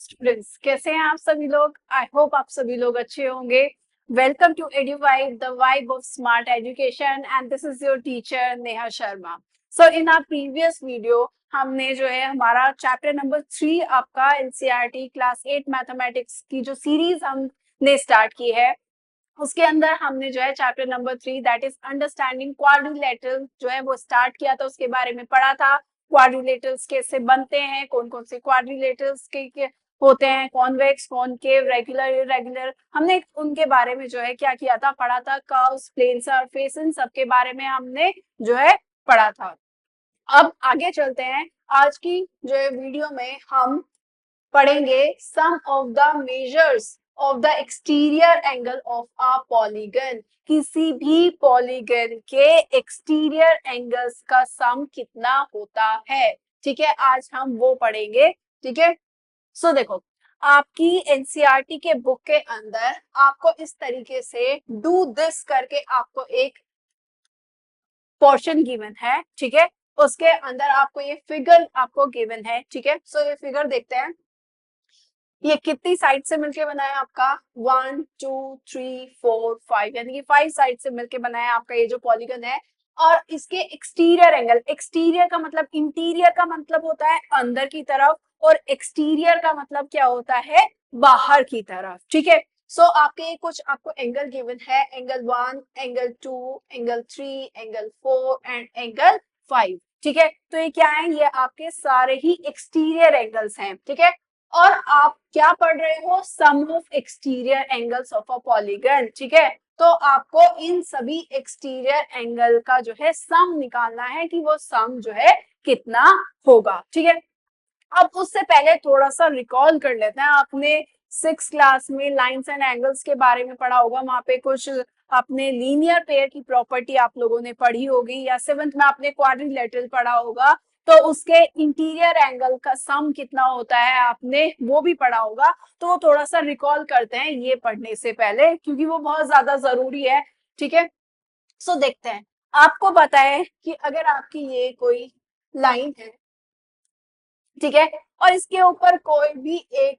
Students, कैसे हैं आप सभी लोग। आई होप आप सभी लोग अच्छे होंगे। Welcome to Eduvibe, the vibe of smart education, and this is your teacher Neha Sharma. So in our previous video हमने जो है हमारा चैप्टर नंबर 3 आपका एनसीईआरटी क्लास 8 मैथमेटिक्स की जो सीरीज हमने स्टार्ट की है, उसके अंदर हमने जो है chapter number 3 that is understanding quadrilateral जो है वो स्टार्ट किया था। उसके बारे में पढ़ा था, क्वाड्रिलेटरल्स कैसे बनते हैं, कौन कौन से क्वाड्रिलेटरल्स के होते हैं, कॉन्वेक्स, कॉनकेव, रेगुलर, इरेगुलर। हमने उनके बारे में जो है क्या किया था, पढ़ा था। कर्व्स, प्लेन सरफेस, इन सब के बारे में हमने जो है पढ़ा था। अब आगे चलते हैं। आज की जो है वीडियो में हम पढ़ेंगे sum of the measures of the exterior angle of a polygon. किसी भी पॉलीगन के एक्सटीरियर एंगल्स का सम कितना होता है, ठीक है, आज हम वो पढ़ेंगे। ठीक है, सो देखो, आपकी एनसीईआरटी के बुक के अंदर आपको इस तरीके से डू दिस करके आपको एक पोर्शन गिवन है। ठीक है, उसके अंदर आपको ये फिगर आपको गिवन है। ठीक है, सो ये फिगर देखते हैं। ये कितनी साइड से मिलके बना है आपका, 1 2 3 4 5, यानी कि 5 साइड से मिलके बना है आपका ये जो पॉलीगन है। और इसके एक्सटीरियर एंगल, एक्सटीरियर का मतलब, इंटीरियर का मतलब होता है अंदर की तरफ, और एक्सटीरियर का मतलब क्या होता है, बाहर की तरफ। ठीक है, सो आपके कुछ आपको एंगल गिवन है, angle 1, angle 2, angle 3, angle 4 and angle 5। ठीक है, तो ये क्या है, ये आपके सारे ही एक्सटीरियर एंगल्स हैं। ठीक है, और आप क्या पढ़ रहे हो, sum of exterior angles of a polygon. ठीक है, तो आपको इन सभी एक्सटीरियर एंगल का जो है सम निकालना है कि वो सम जो है कितना होगा। ठीक है, अब उससे पहले थोड़ा सा रिकॉल कर लेते हैं। आपने 6th क्लास में लाइंस एंड एंगल्स के बारे में पढ़ा होगा, वहां पे कुछ आपने लीनियर पेयर की प्रॉपर्टी आप लोगों ने पढ़ी होगी, या 7th में आपने क्वाड्रिलेटरल पढ़ा होगा, तो उसके इंटीरियर एंगल का सम कितना होता है आपने वो भी पढ़ा होगा। तो थोड़ा सा रिकॉल करते हैं ये पढ़ने से पहले, क्योंकि वो बहुत ज्यादा जरूरी है। ठीक है, सो देखते हैं। आपको पता है कि अगर आपकी ये कोई लाइन है, ठीक है, और इसके ऊपर कोई भी एक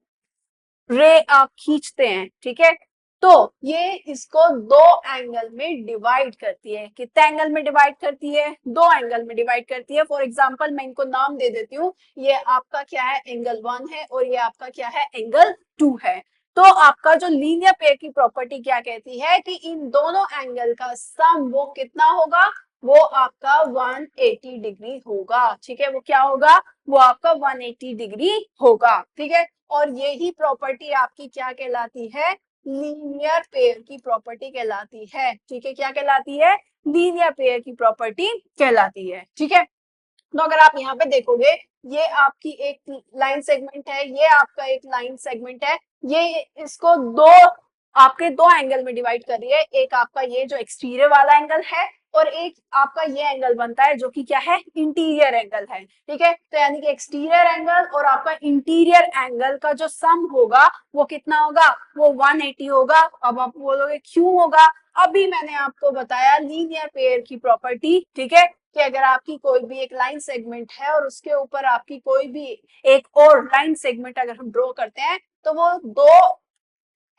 रे आप खींचते हैं, ठीक है, तो ये इसको दो एंगल में डिवाइड करती है। कितने एंगल में डिवाइड करती है, दो एंगल में डिवाइड करती है। फॉर एग्जांपल मैं इनको नाम दे देती हूँ, ये आपका क्या है, एंगल 1 है, और ये आपका क्या है, एंगल 2 है। तो आपका जो लीनियर पेयर की प्रॉपर्टी क्या कहती है कि इन दोनों एंगल का सम वो कितना होगा, वो आपका 180 डिग्री होगा। ठीक है, वो क्या होगा, वो आपका 180 डिग्री होगा। ठीक है, और यही प्रॉपर्टी आपकी क्या कहलाती है, लीनियर पेयर की प्रॉपर्टी कहलाती है। ठीक है, क्या कहलाती है, लीनियर पेयर की प्रॉपर्टी कहलाती है। ठीक है, तो अगर आप यहाँ पे देखोगे, ये आपकी एक लाइन सेगमेंट है, ये आपका एक लाइन सेगमेंट है, ये इसको दो आपके दो एंगल में डिवाइड कर रही है। एक आपका ये जो एक्सटीरियर वाला एंगल है, और एक आपका ये एंगल बनता है जो कि क्या है, इंटीरियर एंगल है। ठीक है, तो यानी कि एक्सटीरियर एंगल और आपका इंटीरियर एंगल का जो सम होगा वो कितना होगा, वो 180 होगा। अब आप बोलोगे क्यों होगा, अभी मैंने आपको बताया लीनियर पेयर की प्रॉपर्टी। ठीक है, कि अगर आपकी कोई भी एक लाइन सेगमेंट है और उसके ऊपर आपकी कोई भी एक और लाइन सेगमेंट अगर हम ड्रॉ करते हैं, तो वो दो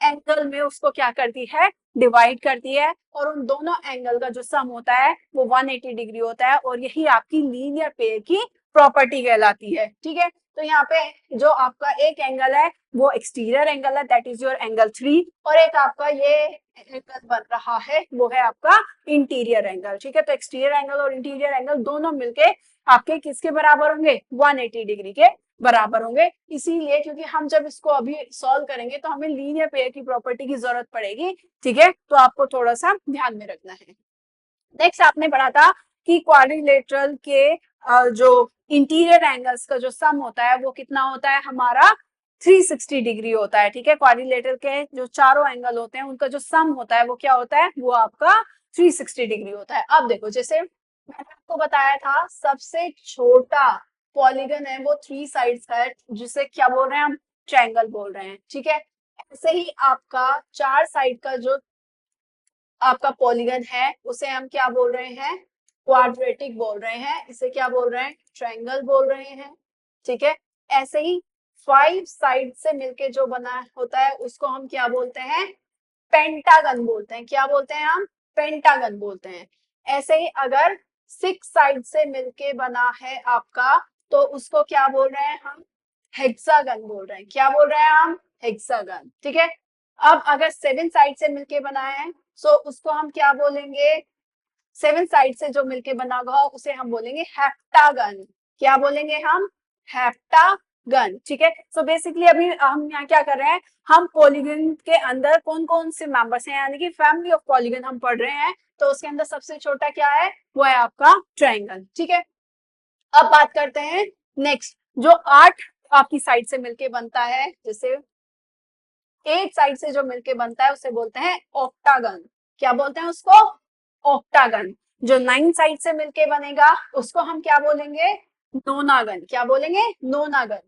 एंगल में उसको क्या करती है, डिवाइड करती है, और उन दोनों एंगल का जो सम होता है वो 180 डिग्री होता है, और यही आपकी लीनियर पेयर की प्रॉपर्टी कहलाती है। ठीक है, तो यहाँ पे जो आपका एक एंगल है वो एक्सटीरियर एंगल है, दैट इज योर एंगल 3, और एक आपका ये एंगल बन रहा है वो है आपका इंटीरियर एंगल। ठीक है, तो एक्सटीरियर एंगल और इंटीरियर एंगल दोनों मिलके आपके किसके बराबर होंगे, 180 डिग्री के बराबर होंगे। इसीलिए क्योंकि हम जब इसको अभी सॉल्व करेंगे तो हमें लीनियर पेयर की प्रॉपर्टी की जरूरत पड़ेगी। ठीक है, तो आपको थोड़ा सा ध्यान में रखना है। नेक्स्ट आपने पढ़ा था कि क्वाड्रिलेटरल के जो इंटीरियर एंगल्स का जो सम होता है वो कितना होता है, हमारा 360 डिग्री होता है। ठीक है, क्वाड्रिलेटरल के जो चारों एंगल होते हैं उनका जो सम होता है वो क्या होता है, वो आपका 360 डिग्री होता है। अब देखो, जैसे मैंने आपको बताया था सबसे छोटा पॉलीगन है वो 3 साइड्स का है, जिसे क्या बोल रहे हैं हम, ट्रायंगल बोल रहे हैं। ठीक है, ऐसे ही आपका 4 साइड का जो आपका पॉलीगन है उसे हम क्या बोल रहे हैं, क्वाड्रेटिक बोल रहे हैं। इसे क्या बोल रहे हैं, ट्रायंगल बोल रहे हैं। ठीक है, ऐसे ही 5 साइड से मिलके जो बना होता है उसको हम क्या बोलते हैं, पेंटागन बोलते हैं। क्या बोलते हैं हम, पेंटागन बोलते हैं। ऐसे ही अगर 6 साइड से मिलके बना है आपका तो उसको क्या बोल रहे हैं हम, हेक्सागन बोल रहे हैं। क्या बोल रहे हैं हम, हेक्सागन। ठीक है। अब अगर 7 साइड से मिलके बना है तो उसको हम क्या बोलेंगे, 7 साइड से जो मिलके बना हुआ उसे हम बोलेंगे हेप्टागन। क्या बोलेंगे हम, हेप्टागन। ठीक है। सो बेसिकली अभी हम यहाँ क्या कर रहे हैं, हम पॉलीगन के अंदर कौन कौन से मेंबर्स हैं, यानी कि फैमिली ऑफ पॉलीगन हम पढ़ रहे हैं। तो उसके अंदर सबसे छोटा क्या है, वो है आपका ट्रायंगल। ठीक है। अब बात करते हैं नेक्स्ट, जो 8 आपकी साइड से मिलके बनता है, जैसे 8 साइड से जो मिलके बनता है उसे बोलते हैं ऑक्टागन। क्या बोलते हैं उसको, ऑक्टागन। जो 9 साइड से मिलके बनेगा उसको हम क्या बोलेंगे, नोनागन। क्या बोलेंगे, नोनागन।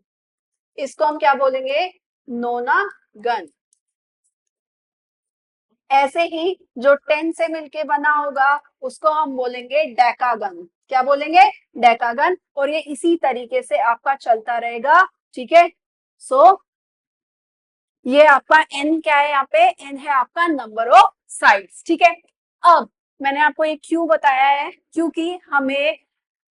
इसको हम क्या बोलेंगे, नोनागन। ऐसे ही जो 10 से मिलके बना होगा उसको हम बोलेंगे डेकागन। क्या बोलेंगे, डेकागन। और ये इसी तरीके से आपका चलता रहेगा। ठीक है। सो ये आपका n क्या है, यहाँ पे n है आपका नंबर ऑफ साइड्स। ठीक है। अब मैंने आपको एक क्यों बताया है, क्योंकि हमें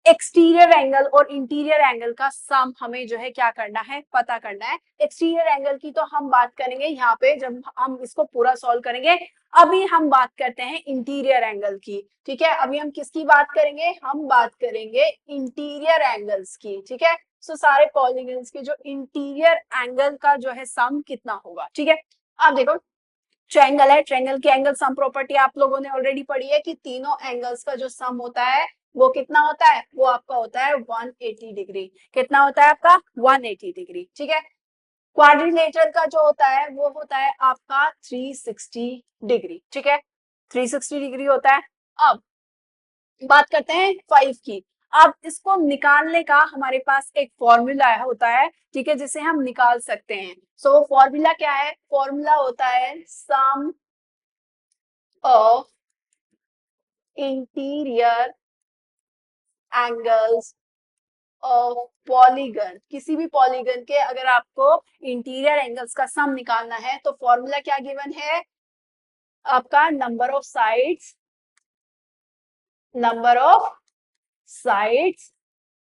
एक्सटीरियर एंगल और इंटीरियर एंगल का सम हमें जो है क्या करना है, पता करना है। एक्सटीरियर एंगल की तो हम बात करेंगे यहाँ पे जब हम इसको पूरा सॉल्व करेंगे। अभी हम बात करते हैं इंटीरियर एंगल की। ठीक है। अभी हम किसकी बात करेंगे, हम बात करेंगे इंटीरियर एंगल्स की। ठीक है। सो सारे पॉलीगन्स के जो इंटीरियर एंगल का जो है सम कितना होगा। ठीक है। अब देखो ट्रायंगल है, ट्रायंगल की एंगल सम प्रॉपर्टी आप लोगों ने ऑलरेडी पढ़ी है कि तीनों एंगल्स का जो सम होता है वो कितना होता है, वो आपका होता है 180 डिग्री। कितना होता है आपका, 180 डिग्री। ठीक है। क्वाड्रिलेटरल का जो होता है वो होता है आपका 360 डिग्री। ठीक है। 360 डिग्री होता है। अब बात करते हैं 5 की। अब इसको निकालने का हमारे पास एक फॉर्मूला होता है, ठीक है, जिसे हम निकाल सकते हैं। सो फॉर्मूला क्या है, फॉर्मूला होता है sum of interior angles of polygon. किसी भी पॉलीगन के अगर आपको इंटीरियर एंगल्स का सम निकालना है तो फॉर्मूला क्या गिवन है आपका, नंबर ऑफ साइड्स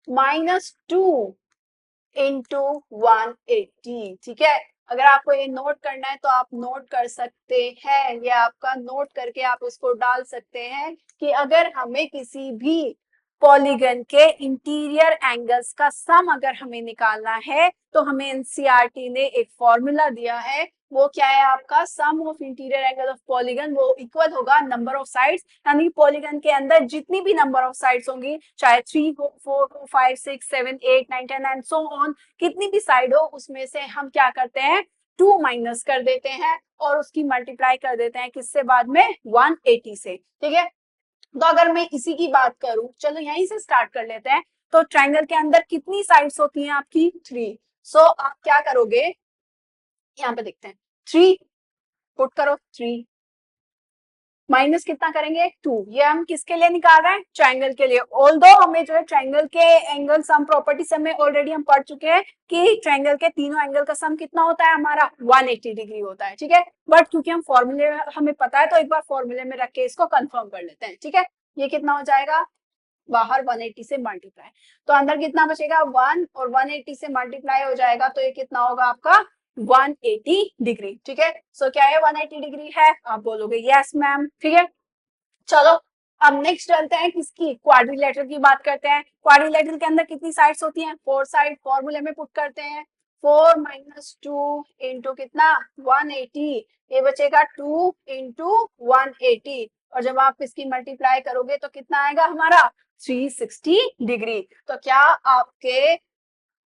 -2 इंटू 180। ठीक है। अगर आपको ये नोट करना है तो आप नोट कर सकते हैं, या आपका नोट करके आप इसको डाल सकते हैं कि अगर हमें किसी भी पॉलीगन के इंटीरियर एंगल्स का सम अगर हमें निकालना है तो हमें एनसीईआरटी ने एक फॉर्मूला दिया है। वो क्या है आपका, sum of interior angle of polygon वो इक्वल होगा नंबर ऑफ साइड्स, यानी पॉलीगन के अंदर जितनी भी नंबर ऑफ साइड्स होंगी, चाहे 3 हो, 4 हो, 5 6 7 8 9 10 एंड सो ऑन, कितनी भी साइड हो उसमें से हम क्या करते हैं 2 माइनस कर देते हैं और उसकी मल्टीप्लाई कर देते हैं किससे, बाद में 180 से। ठीक है। तो अगर मैं इसी की बात करूं, चलो यहीं से स्टार्ट कर लेते हैं। तो ट्रायंगल के अंदर कितनी साइड्स होती हैं आपकी, 3। सो आप क्या करोगे, यहाँ पे देखते हैं 3 पुट करो, 3 माइनस कितना करेंगे 2। ये हम किसके लिए निकाल रहे हैं, ट्रायंगल के लिए। ऑल्दो हमें जो है ट्रायंगल के एंगल सम प्रॉपर्टी से हमें ऑलरेडी हम पढ़ चुके हैं कि ट्रायंगल के तीनों एंगल का सम कितना होता है हमारा, 180 डिग्री होता है। ठीक है। बट क्योंकि हम फॉर्मूले हमें पता है तो एक बार फॉर्मूले में रख के इसको कंफर्म कर लेते हैं। ठीक है। ये कितना हो जाएगा, बाहर 180 से मल्टीप्लाई, तो अंदर कितना बचेगा 1, और 180 से मल्टीप्लाई हो जाएगा तो ये कितना होगा आपका 180 डिग्री। ठीक है। सो क्या है 180 डिग्री है, आप बोलोगे यस मैम। ठीक है। चलो अब नेक्स्ट चलते हैं किसकी, क्वाड्रिलेटरल की बात करते हैं। क्वाड्रिलेटरल के अंदर कितनी साइड्स होती हैं, 4 साइड। फॉर्मूले में पुट करते हैं 4 - 2 इंटू कितना 180, ये बचेगा 2 इंटू 180, और जब आप इसकी मल्टीप्लाई करोगे तो कितना आएगा हमारा 360 डिग्री। तो क्या आपके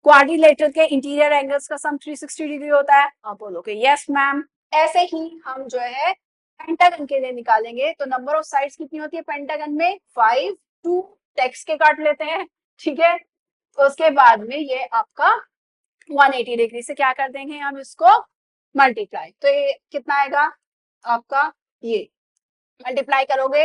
क्वाड्रिलेटरल के इंटीरियर एंगल्स का सम 360 डिग्री होता है, आप बोलोगे यस मैम। ऐसे ही हम जो है पेंटागन के लिए निकालेंगे तो नंबर ऑफ साइड्स कितनी होती है पेंटागन में, 5। 2 टेक्स्ट के काट लेते हैं। ठीक है। तो उसके बाद में ये आपका 180 डिग्री से क्या कर देंगे हम इसको मल्टीप्लाई, तो ये कितना आएगा आपका, ये मल्टीप्लाई करोगे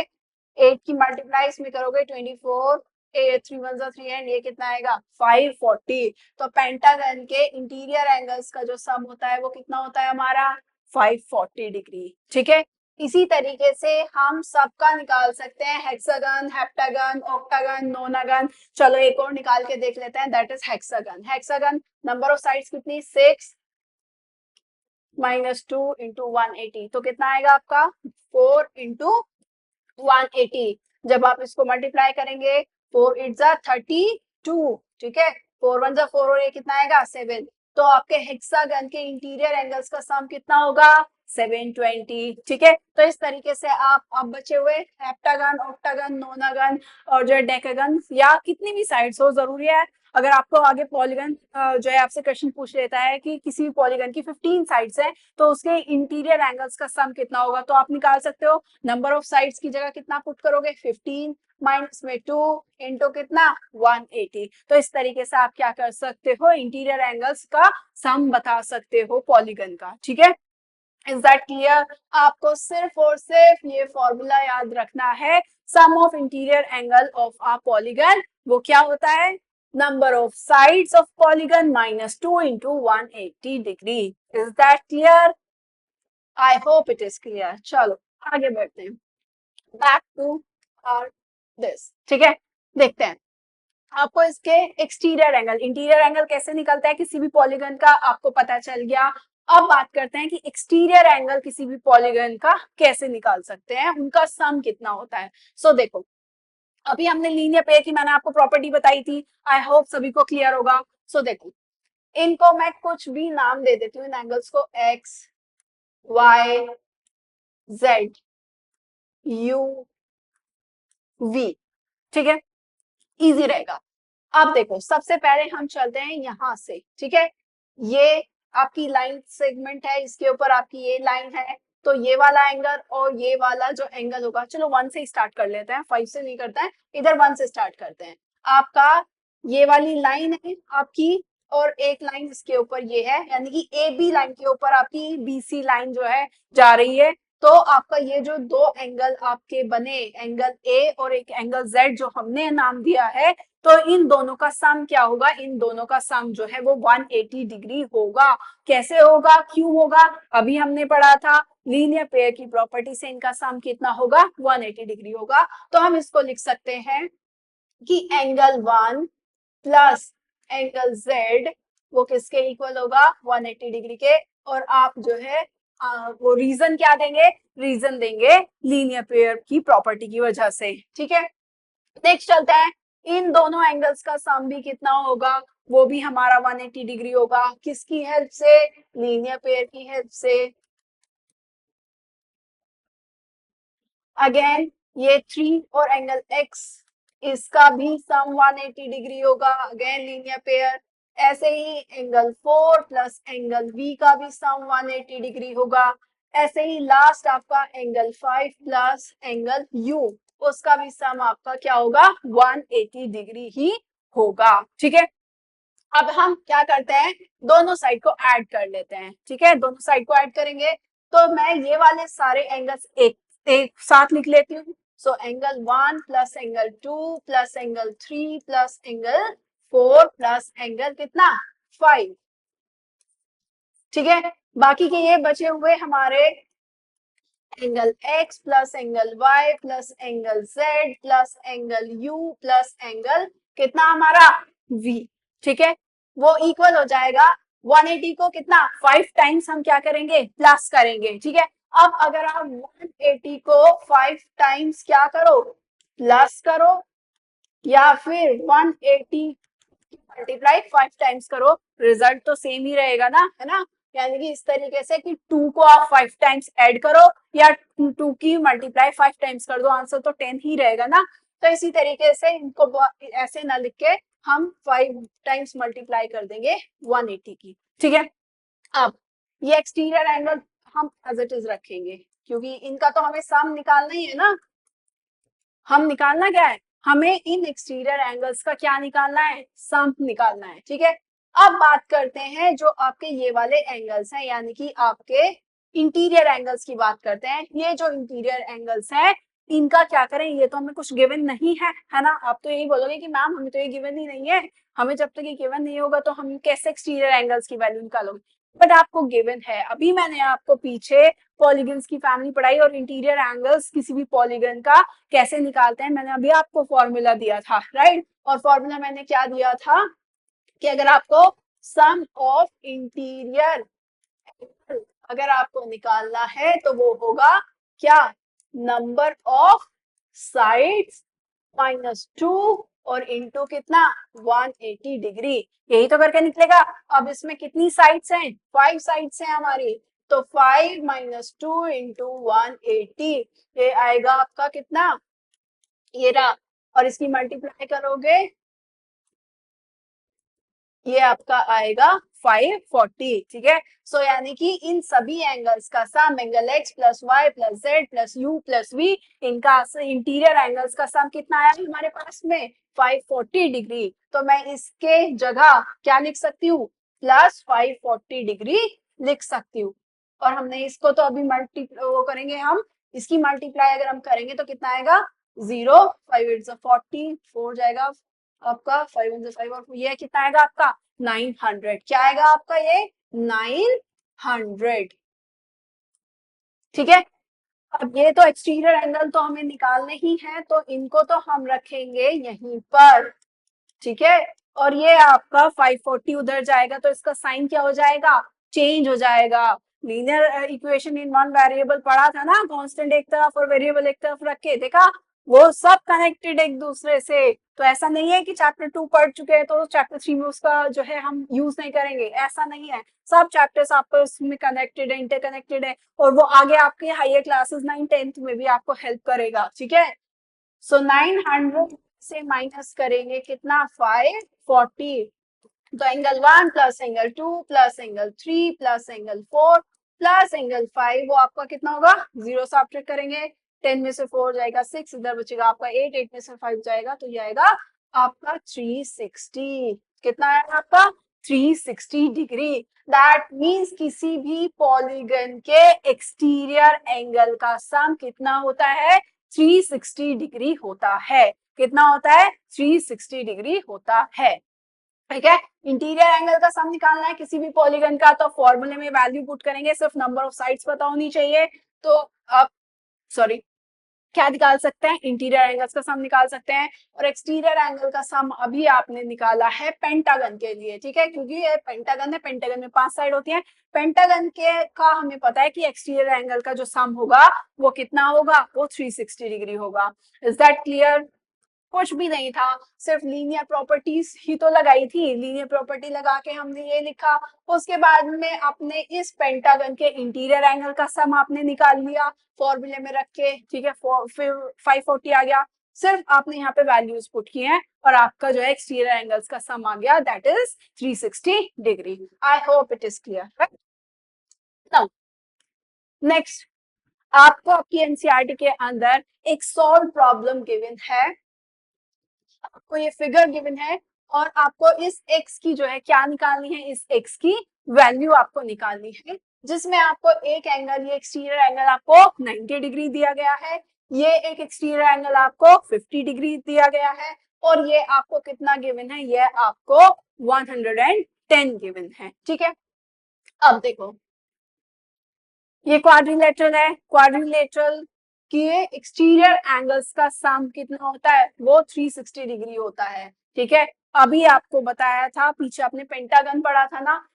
8 की मल्टीप्लाई इसमें करोगे 24 3 1 3 एंड ये कितना आएगा 540। तो पेंटागन के इंटीरियर एंगल्स का जो सम होता है वो कितना होता है हमारा 540 डिग्री। ठीक है, इसी तरीके से हम सबका निकाल सकते हैं, हेक्सागन, हेप्टागन, ऑक्टागन, नोनागन। चलो एक और निकाल के देख लेते हैं, that is hexagon. Hexagon number of sides कितनी 6 माइनस 2 इंटू 180, तो कितना आएगा आपका 4 इंटू 180। जब आप इसको मल्टीप्लाई करेंगे 4 8 जा 32, ठीक है, 4 1 जा 4 और ये कितना आएगा 7। तो आपके हेक्सागन के इंटीरियर एंगल्स का सम कितना होगा 720। ठीक है, तो इस तरीके से आप अब बचे हुए हेप्टागन, ऑक्टागन, नोनागन और जो है डेकागन या कितनी भी साइड्स हो, जरूरी है अगर आपको आगे पॉलीगन जो है आपसे क्वेश्चन पूछ लेता है कि किसी भी पॉलीगन की 15 साइड्स है तो उसके इंटीरियर एंगल्स का सम कितना होगा, तो आप निकाल सकते हो। नंबर ऑफ साइड्स की जगह कितना पुट करोगे 15 माइनस में 2 इंटू कितना 180। तो इस तरीके से आप क्या कर सकते हो, इंटीरियर एंगल्स का सम बता सकते हो पॉलीगन का। ठीक है, इज दैट क्लियर? आपको सिर्फ और सिर्फ ये फॉर्मूला याद रखना है, sum of interior angle of a polygon वो क्या होता है, number of sides of polygon minus 2 into 180 degree. Is that clear? I hope it is clear. चलो आगे बढ़ते हैं, बैक टू आर दिस। ठीक है, देखते हैं आपको इसके एक्सटीरियर एंगल, इंटीरियर एंगल कैसे निकलता है किसी भी पॉलीगन का आपको पता चल गया। अब बात करते हैं कि एक्सटीरियर एंगल किसी भी पॉलीगन का कैसे निकाल सकते हैं, उनका सम कितना होता है। सो देखो, अभी हमने लीनियर पेयर की मैंने आपको प्रॉपर्टी बताई थी, आई होप सभी को क्लियर होगा। सो देखो, इनको मैं कुछ भी नाम दे देती हूँ, इन एंगल्स को X Y Z U V. ठीक है, इजी रहेगा। अब देखो, सबसे पहले हम चलते हैं यहां से। ठीक है, ये आपकी लाइन सेगमेंट है, इसके ऊपर आपकी ये लाइन है, तो ये वाला एंगल और ये वाला जो एंगल होगा, चलो 1 से स्टार्ट कर लेते हैं, 5 से नहीं करते हैं, इधर 1 से स्टार्ट करते हैं। आपका ये वाली लाइन है आपकी, और एक लाइन इसके ऊपर ये है, यानी कि ए बी लाइन के ऊपर आपकी बीसी लाइन जो है जा रही है। तो आपका ये जो दो एंगल आपके बने, एंगल ए और एक एंगल जेड जो हमने नाम दिया है, तो इन दोनों का सम क्या होगा, इन दोनों का सम जो है वो 180 डिग्री होगा। कैसे होगा, क्यों होगा, अभी हमने पढ़ा था लीनियर पेयर की प्रॉपर्टी से इनका सम कितना होगा 180 डिग्री होगा। तो हम इसको लिख सकते हैं कि एंगल 1 प्लस एंगल जेड वो किसके इक्वल होगा 180 डिग्री के। और आप जो है वो रीजन क्या देंगे, रीजन देंगे लीनियर पेयर की प्रॉपर्टी की वजह से। ठीक है, नेक्स्ट चलते हैं, इन दोनों एंगल्स का सम भी कितना होगा, वो भी हमारा 180 डिग्री होगा। किसकी हेल्प से, लीनियर पेयर की हेल्प से। अगेन ये 3 और एंगल x, इसका भी सम 180 डिग्री होगा, अगेन लीनियर पेयर। ऐसे ही एंगल 4 प्लस एंगल v का भी सम 180 डिग्री होगा। ऐसे ही लास्ट आपका एंगल 5 प्लस एंगल u, उसका भी सम आपका क्या होगा 180 डिग्री ही होगा। ठीक है, अब हम क्या करते हैं, दोनों साइड को ऐड कर लेते हैं। ठीक है, दोनों साइड को ऐड करेंगे तो मैं ये वाले सारे एंगल्स एक साथ लिख लेती हूँ। So angle 1 plus angle 2 plus angle 3 plus angle 4 plus angle कितना 5। ठीक है, बाकी के ये बचे हुए हमारे angle x plus angle y plus angle z plus angle u plus angle कितना हमारा v। ठीक है, वो इक्वल हो जाएगा 180 को कितना 5 टाइम्स हम क्या करेंगे प्लस करेंगे। ठीक है, अब अगर आप 180 को 5 टाइम्स क्या करो प्लस करो, या फिर 180 मल्टीप्लाई 5 टाइम्स करो, रिजल्ट तो सेम ही रहेगा ना, है ना। यानी कि इस तरीके से कि 2 को आप 5 टाइम्स ऐड करो या 2 की मल्टीप्लाई 5 टाइम्स कर दो, आंसर तो 10 ही रहेगा ना। तो इसी तरीके से इनको ऐसे ना लिख के हम 5 टाइम्स मल्टीप्लाई कर देंगे 180 की। ठीक है, अब ये एक्सटीरियर एंगल हम एज इट इज रखेंगे, क्योंकि इनका तो हमें सम निकालना ही है ना। हम निकालना क्या है, हमें इन एक्सटीरियर एंगल्स का क्या निकालना है, सम निकालना है। ठीक है, अब बात करते हैं जो आपके ये वाले एंगल्स हैं, यानी कि आपके इंटीरियर एंगल्स की बात करते हैं। ये जो इंटीरियर एंगल्स हैं इनका क्या करें, ये तो हमें कुछ गिवन नहीं है ना। आप तो यही बोलोगे कि मैम हमें तो ये गिवन ही नहीं है, हमें जब तक ये गिवन नहीं होगा तो हम कैसे एक्सटीरियर एंगल्स की वैल्यू निकालोगे। बट आपको गिवन है, अभी मैंने आपको पीछे पॉलीगन्स की फैमिली पढ़ाई और इंटीरियर एंगल्स किसी भी पॉलीगन का कैसे निकालते हैं, मैंने अभी आपको फॉर्मूला दिया था, राइट। और फॉर्मूला मैंने क्या दिया था कि अगर आपको सम ऑफ इंटीरियर अगर आपको निकालना है तो वो होगा क्या, नंबर ऑफ साइड्स -2 और इंटू कितना 180 डिग्री, यही तो करके निकलेगा। अब इसमें कितनी साइड्स हैं, 5 साइड्स हैं हमारी, तो 5 - 2 इंटू 180, ये आएगा आपका कितना, ये रहा। और इसकी मल्टीप्लाई करोगे ये आपका आएगा 540, ठीक है। सो यानी कि इन सभी एंगल्स का sum, angle x plus Y plus Z plus U plus V, इनका इंटीरियर एंगल्स का सम कितना आया हमारे पास में 540 डिग्री। तो मैं इसके जगह क्या लिख सकती हूँ, प्लस 540 डिग्री लिख सकती हूँ। और हमने इसको तो अभी वो करेंगे हम, इसकी मल्टीप्लाई अगर हम करेंगे तो कितना आएगा 0, 5 8 40, 4 जाएगा आपका, 5 1 5 और ये कितना आएगा आपका 900, क्या आएगा आपका ये 900, ठीक है। अब ये तो एक्सटीरियर एंगल तो हमें निकालने ही है, तो इनको तो हम रखेंगे यहीं पर, ठीक है। और ये आपका 540 उधर जाएगा तो इसका साइन क्या हो जाएगा, चेंज हो जाएगा। Linear equation in one variable पढ़ा था ना, कांस्टेंट एक तरफ और वेरिएबल एक तरफ रख के, देखा वो सब कनेक्टेड एक दूसरे से। तो ऐसा नहीं है कि चैप्टर 2 पढ़ चुके हैं तो चैप्टर 3 में उसका जो है हम यूज नहीं करेंगे, ऐसा नहीं है। सब चैप्टर्स आपस में कनेक्टेड है, इंटरकनेक्टेड है, और वो आगे आपके हायर क्लासेस 9 10th में भी आपको हेल्प करेगा, ठीक है। सो 900 से माइनस करेंगे कितना 540, तो angle 1 plus angle 2 plus angle 3 plus angle 4 plus angle 5, वो आपका कितना होगा, 0 सब्ट्रैक्ट करेंगे, 10 में से 4 जाएगा 6, इधर बचेगा आपका 8, 8 में से 5 जाएगा तो ये आएगा आपका 360, कितना आएगा आपका 360 डिग्री। दैट मीन्स किसी भी पॉलीगन के एक्सटीरियर एंगल का सम कितना होता है 360 डिग्री होता है, कितना होता है 360 डिग्री होता है, ठीक है। इंटीरियर एंगल का सम निकालना है किसी भी पॉलीगन का, तो फॉर्मूले में वैल्यू पुट करेंगे, सिर्फ नंबर ऑफ साइड्स पता होनी चाहिए। तो आप सॉरी क्या निकाल सकते हैं, इंटीरियर एंगल्स का सम निकाल सकते हैं। और एक्सटीरियर एंगल का सम अभी आपने निकाला है पेंटागन के लिए, ठीक है, क्योंकि ये पेंटागन है, पेंटागन में 5 साइड होती है। पेंटागन के का हमें पता है कि एक्सटीरियर एंगल का जो सम होगा वो कितना होगा, वो 360 डिग्री होगा। इज दैट क्लियर, कुछ भी नहीं था, सिर्फ लीनियर प्रॉपर्टीज ही तो लगाई थी, लीनियर प्रॉपर्टी लगा के हमने ये लिखा। उसके बाद में आपने इस पेंटागन के इंटीरियर एंगल का सम आपने निकाल लिया फॉर्मूले में रख के, ठीक है। फिर 540 आ गया, सिर्फ आपने यहाँ पे वैल्यूज पुट किए हैं और आपका जो है एक्सटीरियर एंगल्स का सम आ गया, that is 360 degree. I hope it is clear, right. Now next, आपको आपकी एनसीईआरटी के अंदर एक सॉल्व प्रॉब्लम गिवन है, आपको ये फिगर गिवन है और आपको इस x की जो है क्या निकालनी है, इस x की वैल्यू आपको निकालनी है, जिसमें आपको एक एंगल, ये एक्सटीरियर एंगल आपको 90 डिग्री दिया गया है, ये एक एक्सटीरियर एंगल आपको 50 डिग्री दिया गया है, और ये आपको कितना गिवन है, ये आपको 110 गिवन है, ठीक है। अब देखो ये क्वाड्रिलेटरल है, क्वाड्रिलेटरल के एक्सटीरियर एंगल्स का सम कितना होता है, वो 360 डिग्री होता है, ठीक है। अभी आपको बताया था, पीछे आपने पेंटागन पढ़ा था ना,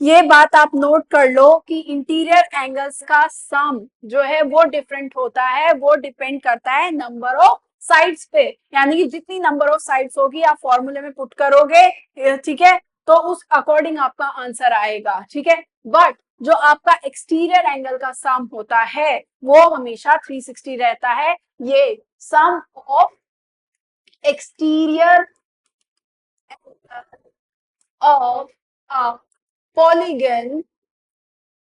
ये बात आप नोट कर लो कि इंटीरियर एंगल्स का सम जो है वो डिफरेंट होता है, वो डिपेंड करता है नंबर ऑफ साइड्स पे, यानी कि जितनी नंबर ऑफ साइड्स होगी आप फॉर्मूले में पुट करोगे, ठीक है, तो उस अकॉर्डिंग आपका आंसर आएगा, ठीक है। बट जो आपका एक्सटीरियर एंगल का सम होता है वो हमेशा 360 रहता है। ये सम ऑफ एक्सटीरियर ऑफ पॉलीगन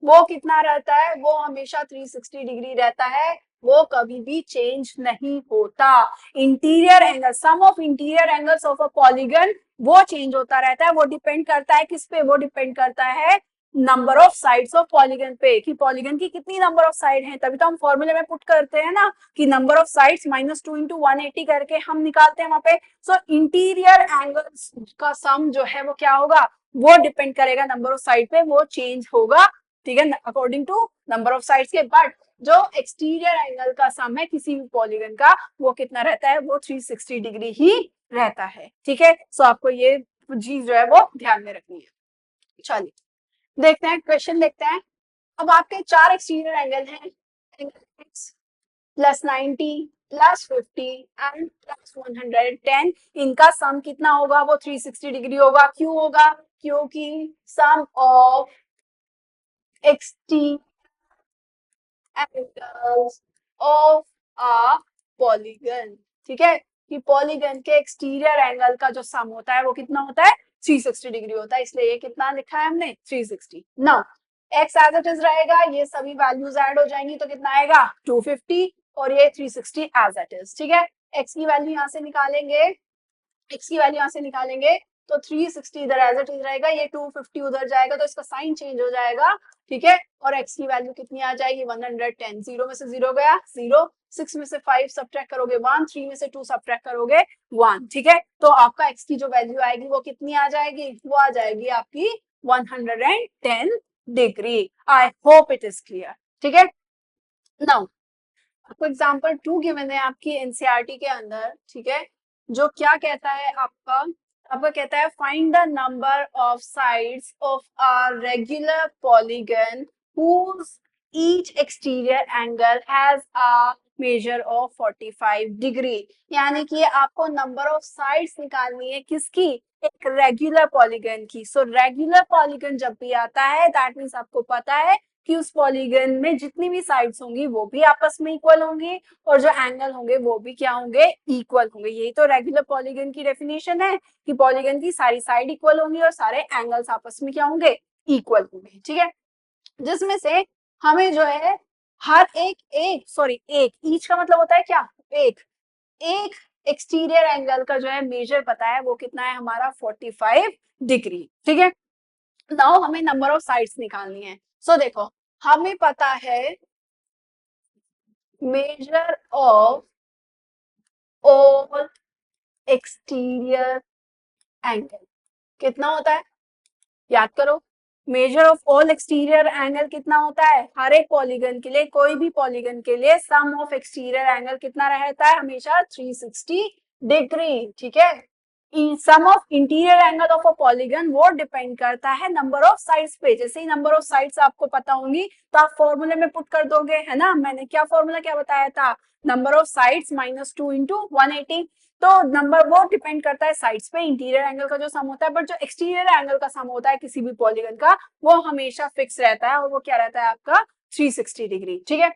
वो कितना रहता है, वो हमेशा 360 डिग्री रहता है, वो कभी भी चेंज नहीं होता। Interior angle, sum of interior angles of a polygon वो चेंज होता रहता है, वो डिपेंड करता है किस पे, वो डिपेंड करता है number of sides of polygon पे, कि पॉलीगन की कितनी नंबर ऑफ साइड हैं, तभी तो हम फॉर्मूले में पुट करते हैं ना कि नंबर ऑफ साइड्स -2 इंटू 180 करके हम निकालते हैं वहां पे। सो इंटीरियर एंगल्स का सम जो है वो क्या होगा, वो डिपेंड करेगा नंबर ऑफ साइड पे, वो चेंज होगा, ठीक है, according to number of sides के। बट जो एक्सटीरियर एंगल का सम है किसी भी पॉलीगन का, वो कितना रहता है, वो 360 डिग्री ही रहता है, ठीक है। सो आपको ये चीज जो है वो ध्यान में रखनी है। चलिए देखते हैं, क्वेश्चन देखते हैं। अब आपके चार एक्सटीरियर एंगल हैं, एंगल x +90 +50 एंड +110। इनका सम कितना होगा, वो 360 डिग्री होगा। क्यों होगा, क्योंकि sum of exterior angles of a polygon, ठीक है, कि पॉलीगन के एक्सटीरियर एंगल का जो सम होता है वो कितना होता है, 360 डिग्री होता है, इसलिए ये कितना लिखा है हमने, 360। Now X as it is रहेगा, ये सभी वैल्यूज ऐड हो जाएंगी तो कितना आएगा, 250, और ये 360 एज इट इज, ठीक है। एक्स की वैल्यू यहाँ से निकालेंगे, एक्स की वैल्यू यहाँ से निकालेंगे तो 360 इधर एज इट इज रहेगा, ये 250 उधर जाएगा तो इसका साइन चेंज हो जाएगा, ठीक है। और एक्स की वैल्यू कितनी आ जाएगी, 110। जीरो में से जीरो गया, जीरो, 6 में से 5 सब्ट्रैक्ट करोगे 1, 3 में से 2 सब्ट्रैक्ट करोगे 1, ठीक है। तो आपका एक्स की जो वैल्यू आएगी वो कितनी आ जाएगी, वो आ जाएगी आपकी 110 degree. I hope it is clear, ठीक है। नाउ आपको एग्जाम्पल 2 गिवन है आपकी एनसीईआरटी के अंदर, ठीक है, जो क्या कहता है आपका, आपका कहता है find the number of sides of a regular polygon whose each exterior angle has a measure of 45 degree. यानी कि आपको नंबर ऑफ साइड्स निकालनी है किसकी, एक रेगुलर पॉलीगन की। सो रेगुलर पॉलीगन जब भी आता है दैट मीन्स आपको पता है कि उस पॉलीगन में जितनी भी साइड्स होंगी वो भी आपस में इक्वल होंगी, और जो एंगल होंगे वो भी क्या होंगे, इक्वल होंगे। यही तो रेगुलर पॉलीगन की डेफिनेशन है कि पॉलीगन की सारी साइड इक्वल होंगी और सारे एंगल्स आपस में क्या होंगे, इक्वल होंगे, ठीक है। जिसमें से हमें जो है हर एक ईच का मतलब होता है क्या, एक एक एक्सटीरियर एंगल का जो है मेजर पता है, वो कितना है हमारा 45 डिग्री, ठीक है। नाउ हमें नंबर ऑफ साइड्स निकालनी है। सो देखो हमें पता है measure of all exterior angle कितना होता है, याद करो, measure of all exterior angle कितना होता है, हर एक पॉलीगन के लिए, कोई भी पॉलीगन के लिए सम ऑफ एक्सटीरियर एंगल कितना रहता है, हमेशा 360 डिग्री, ठीक है। Sum of interior angle of a polygon वो डिपेंड करता है नंबर ऑफ साइड्स पे। जैसे ही नंबर ऑफ साइड्स आपको पता होंगी तो आप फॉर्मूले में पुट कर दोगे, है ना। मैंने क्या फॉर्मूला क्या बताया था, नंबर ऑफ साइड्स -2 इंटू 180। तो नंबर वो डिपेंड करता है साइड्स पे, इंटीरियर एंगल का जो सम होता है, बट जो एक्सटीरियर एंगल का सम होता है किसी भी पॉलीगन का, वो हमेशा फिक्स रहता है, और वो क्या रहता है आपका 360 डिग्री, ठीक है।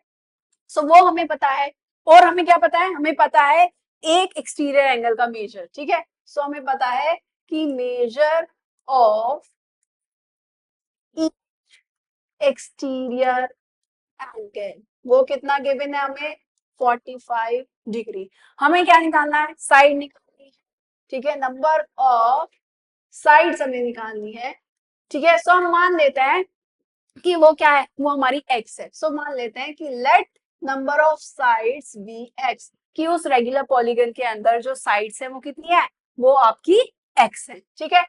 सो वो हमें पता है। और हमें क्या पता है, हमें पता है एक एक्सटीरियर एंगल का मेजर, ठीक है। सो हमें पता है कि मेजर ऑफ एक्सटीरियर एंगल वो कितना गिवन है हमें, 45 डिग्री। हमें क्या निकालना है, साइड निकालनी है, ठीक है, नंबर ऑफ साइड्स हमें निकालनी है, ठीक है। सो हम मान लेते हैं कि वो क्या है, वो हमारी एक्स है। सो मान लेते हैं कि let number of sides be X, कि उस रेगुलर पॉलीगन के अंदर जो साइड्स है वो कितनी है, वो आपकी एक्स है, ठीक है।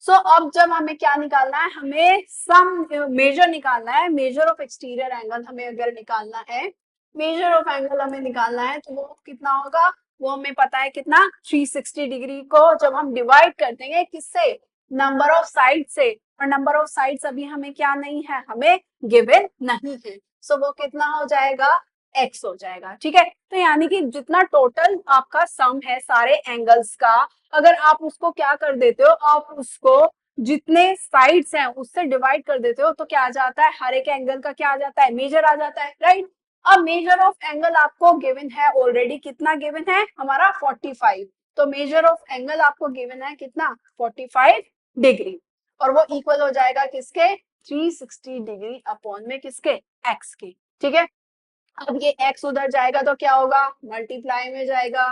सो अब जब हमें क्या निकालना है, हमें सम मेजर निकालना है, मेजर ऑफ एक्सटीरियर एंगल हमें अगर निकालना है, मेजर ऑफ एंगल हमें निकालना है, तो वो कितना होगा, वो हमें पता है कितना, 360 डिग्री को जब हम डिवाइड कर देंगे किससे, नंबर ऑफ साइड से, और नंबर ऑफ साइड्स अभी हमें क्या नहीं है, हमें गिवन नहीं है। सो वो कितना हो जाएगा, एक्स हो जाएगा, ठीक है। तो यानी कि जितना टोटल आपका सम है सारे एंगल्स का, अगर आप उसको क्या कर देते हो, आप उसको जितने साइड्स हैं उससे डिवाइड कर देते हो, तो क्या आ जाता है, हर एक एंगल का क्या आ जाता है, मेजर आ जाता है, राइट। अब मेजर ऑफ एंगल आपको गिवन है ऑलरेडी, कितना गिवन है हमारा 45। तो मेजर ऑफ एंगल आपको गिवन है कितना, 45 डिग्री, और वो इक्वल हो जाएगा किसके, 360 डिग्री अपॉन में किसके, एक्स के, ठीक है। अब ये एक्स उधर जाएगा तो क्या होगा, मल्टीप्लाई में जाएगा,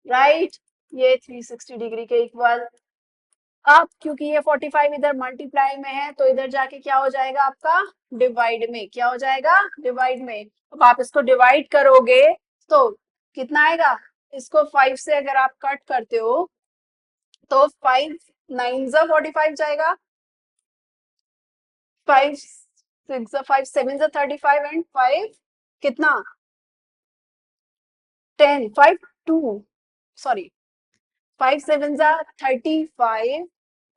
राइट, ये 360 डिग्री के इक्वल, अब क्योंकि ये 45 इधर मल्टीप्लाई में है तो इधर जाके क्या हो जाएगा आपका डिवाइड में, क्या हो जाएगा डिवाइड में। अब आप इसको डिवाइड करोगे तो कितना आएगा, इसको 5 से अगर आप कट करते हो तो 5 9 जा 45 जाएगा, 5 6 जा 5 7 जा 35 एंड 5 कितना 10 5 2 सॉरी 5 7 जा 35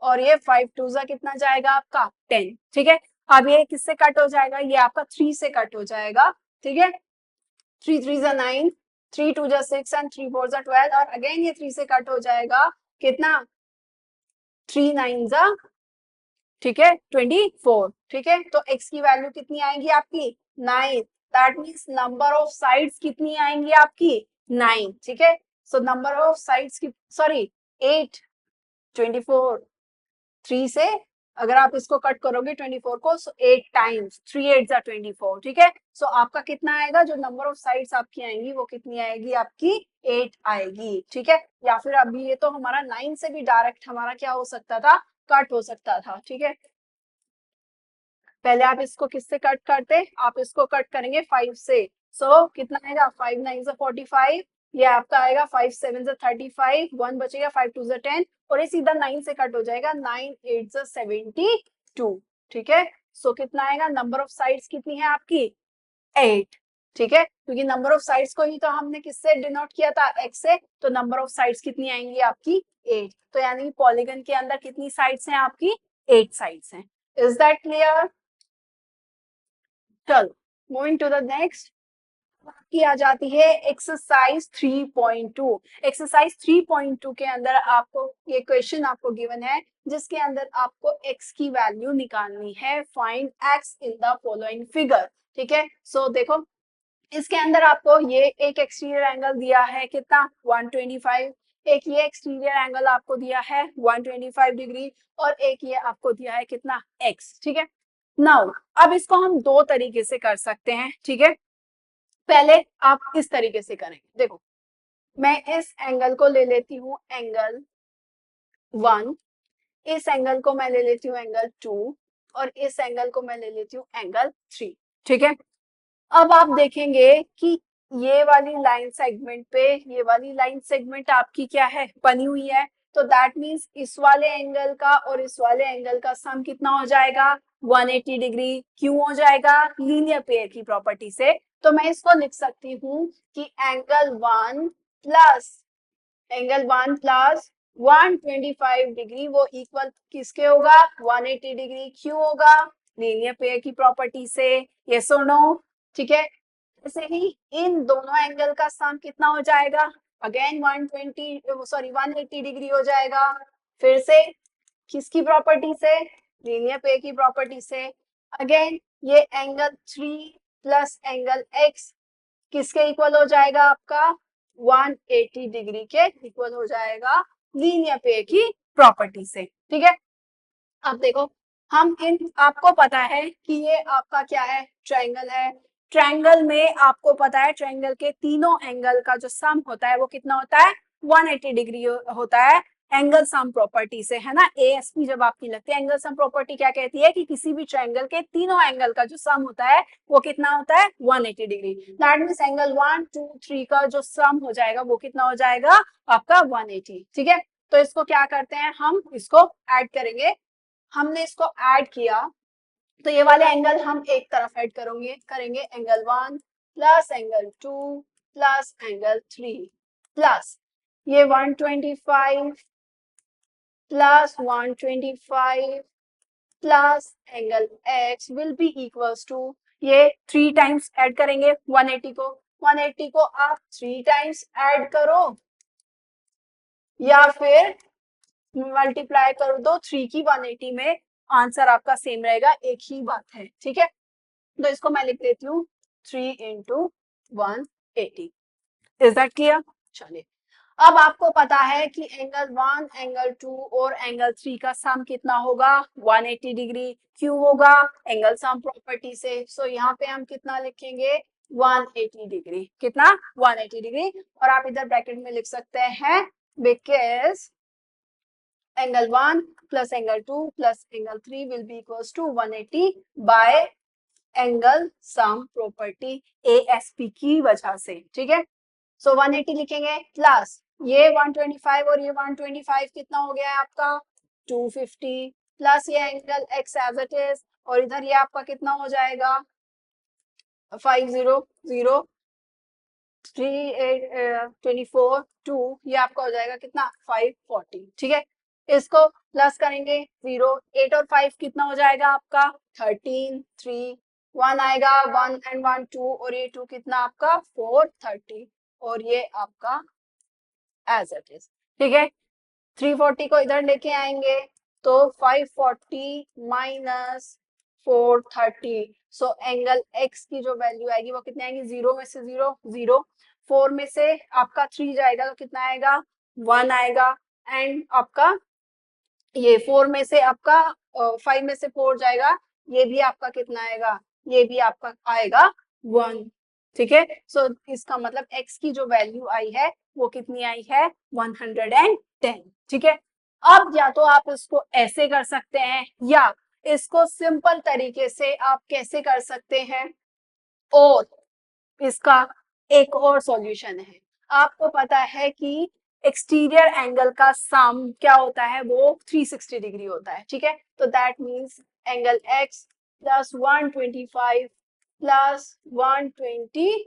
और ये 5 2 जा कितना जाएगा आपका 10। ठीक है, अब ये किससे कट हो जाएगा, ये आपका 3 से कट हो जाएगा। ठीक है, 3 3 जा 9, 3 2 जा 6 एंड 3 4 जा 12 और अगेन ये 3 से कट हो जाएगा कितना 3 9 जा, ठीक है 24। ठीक है, तो x की वैल्यू कितनी आएगी आपकी 9, that means number of sides कितनी आएंगी आपकी 9। ठीक है, सो नंबर ऑफ साइड्स की सॉरी 8 24 3 से अगर आप इसको कट करोगे 24 को, सो 8 टाइम्स 3 8 जा 24। ठीक है, सो आपका कितना आएगा, जो नंबर ऑफ साइड्स आपकी आएंगी वो कितनी आएगी आपकी 8 आएगी। ठीक है, या फिर अभी ये तो हमारा 9 से भी डायरेक्ट हमारा क्या हो सकता था, कट हो सकता था। ठीक है, पहले आप इसको किससे कट करते, आप इसको कट करेंगे 5 से, सो कितना आएगा 5 9 जा 45, ये आपका आएगा 5 7 जा 35, 1 बचेगा 5 2 जा 10 और ये सीधा 9 से कट हो जाएगा 9 8 जा 72। ठीक है, सो कितना आएगा, नंबर ऑफ साइड्स कितनी है आपकी 8। ठीक है, क्योंकि नंबर ऑफ साइड्स को ही तो हमने किससे डिनोट किया था x से, तो नंबर ऑफ साइड्स कितनी आएंगी आपकी 8। तो यानी पॉलीगन के अंदर कितनी साइड्स हैं आपकी 8 साइड्स हैं। इज दैट क्लियर, चलो मूविंग टू द नेक्स्ट की आ जाती है एक्सरसाइज 3.2। एक्सरसाइज 3.2 के अंदर आपको ये क्वेश्चन आपको गिवन है जिसके अंदर आपको x की वैल्यू निकालनी है, find x in the following figure. ठीक है, सो देखो इसके अंदर आपको ये एक एक्सटीरियर एंगल दिया है कितना 125, एक ये एक्सटीरियर एंगल आपको दिया है 125 डिग्री और एक ये आपको दिया है कितना x। ठीक है, नाउ अब इसको हम दो तरीके से कर सकते हैं। ठीक है, पहले आप इस तरीके से करेंगे, देखो मैं इस एंगल को ले लेती हूँ एंगल 1, इस एंगल को मैं ले लेती हूँ एंगल 2 और इस एंगल को मैं ले लेती हूँ एंगल 3। ठीक है, अब आप देखेंगे कि ये वाली लाइन सेगमेंट पे ये वाली लाइन सेगमेंट आपकी क्या है बनी हुई है, तो दैट मींस इस वाले एंगल का और इस वाले एंगल का सम कितना हो जाएगा 180 डिग्री। क्यों हो जाएगा, लीनियर पेयर की प्रॉपर्टी से। तो मैं इसको लिख सकती हूँ कि एंगल 1 प्लस 125 डिग्री वो इक्वल किसके होगा 180 डिग्री। क्यों होगा, लीनियर पेयर की प्रॉपर्टी से, यस और नो। ठीक है, ऐसे ही इन दोनों एंगल का सम कितना हो जाएगा, अगेन 180 डिग्री हो जाएगा। फिर से किसकी प्रॉपर्टी से, लीनियर पेयर की प्रॉपर्टी से। अगेन ये एंगल 3 प्लस एंगल x किसके इक्वल हो जाएगा आपका 180 डिग्री के इक्वल हो जाएगा लीनियर पेयर की प्रॉपर्टी से। ठीक है, अब देखो हम इन आपको पता है कि ये आपका क्या है ट्रायंगल है, ट्रायंगल में आपको पता है ट्रायंगल के तीनों एंगल का जो सम होता है वो कितना होता है 180 डिग्री होता है एंगल सम प्रॉपर्टी से, है ना। एएसपी जब आपकी लगती है, एंगल सम प्रॉपर्टी क्या कहती है कि किसी भी ट्रायंगल के तीनों एंगल का जो सम होता है वो कितना होता है 180 डिग्री। दैट मींस एंगल 1 2 3 का जो सम हो जाएगा वो कितना हो जाएगा आपका 180। ठीक है, तो इसको क्या करते हैं, हम इसको ऐड करेंगे। हमने इसको ऐड किया तो ये वाले एंगल हम एक तरफ ऐड करेंगे angle 1 plus angle 2 plus angle 3 plus ये 125 plus 125 plus angle x will be equals to ये 3 टाइम्स ऐड करेंगे 180 को आप 3 टाइम्स ऐड करो या फिर मल्टीप्लाई कर दो 3 की 180 में, आंसर आपका सेम रहेगा, एक ही बात है। ठीक है, तो इसको मैं लिख देती हूँ 3 इंटू 180। इज दैट क्लियर, चलिए अब आपको पता है कि एंगल 1 एंगल 2 और एंगल 3 का सम कितना होगा 180 डिग्री। क्यों होगा, एंगल सम प्रॉपर्टी से। सो यहाँ पे हम कितना लिखेंगे 180 डिग्री, कितना 180 डिग्री और आप इधर ब्रैकेट में लिख सकते हैं because angle 1 plus angle 2 plus angle 3 will be equals to 180 by angle sum property ASP की वजह से, ठीक है। सो 180 लिखेंगे प्लस ये 125 और ये 125 कितना हो गया है आपका 250 प्लस ये angle x as it is और इधर ये आपका कितना हो जाएगा 500 3 8 24 2 ये आपका हो जाएगा कितना 540, ठीक है। इसको प्लस करेंगे 0 8 और 5 कितना हो जाएगा आपका 13 3 1 आएगा 1 एंड 1 2 और ये 2 कितना आपका 430 और ये आपका एज इट इज, ठीक है। 340 को इधर लेके आएंगे तो 540 माइनस 430 सो एंगल x की जो वैल्यू आएगी वो कितनी आएगी 0 में से 0 0 4 में से आपका 3 जाएगा तो कितना आएगा 1 आएगा एंड आपका ये 4 में से आपका 5 में से 4 जाएगा ये भी आपका कितना आएगा ये भी आपका आएगा 1, ठीक है। सो इसका मतलब x की जो वैल्यू आई है वो कितनी आई है 110, ठीक है। अब या तो आप इसको ऐसे कर सकते हैं या इसको सिंपल तरीके से आप कैसे कर सकते हैं और इसका एक और सॉल्यूशन है। आपको पता है कि एक्सटीरियर एंगल का सम क्या होता है वो 360 डिग्री होता है, ठीक है। तो that means angle x plus 125 plus 125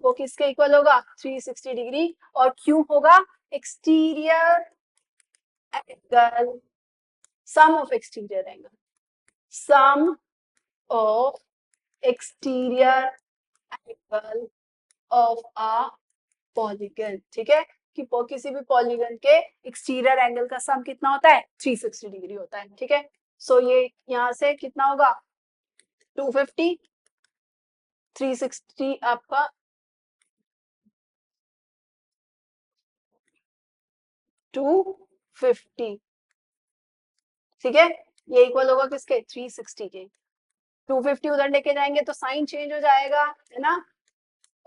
वो किसके इक्वल होगा 360 डिग्री और क्यों होगा exterior angle sum of exterior angle sum of exterior angle of a polygon, ठीक है कि किसी भी पॉलीगन के एक्सटीरियर एंगल का सम कितना होता है 360 डिग्री होता है, ठीक है। सो ये यहाँ से कितना होगा 250 360 आपका 250, ठीक है। ये इक्वल होगा किसके 360 के 250 उधर लेके जाएंगे तो साइन चेंज हो जाएगा है ना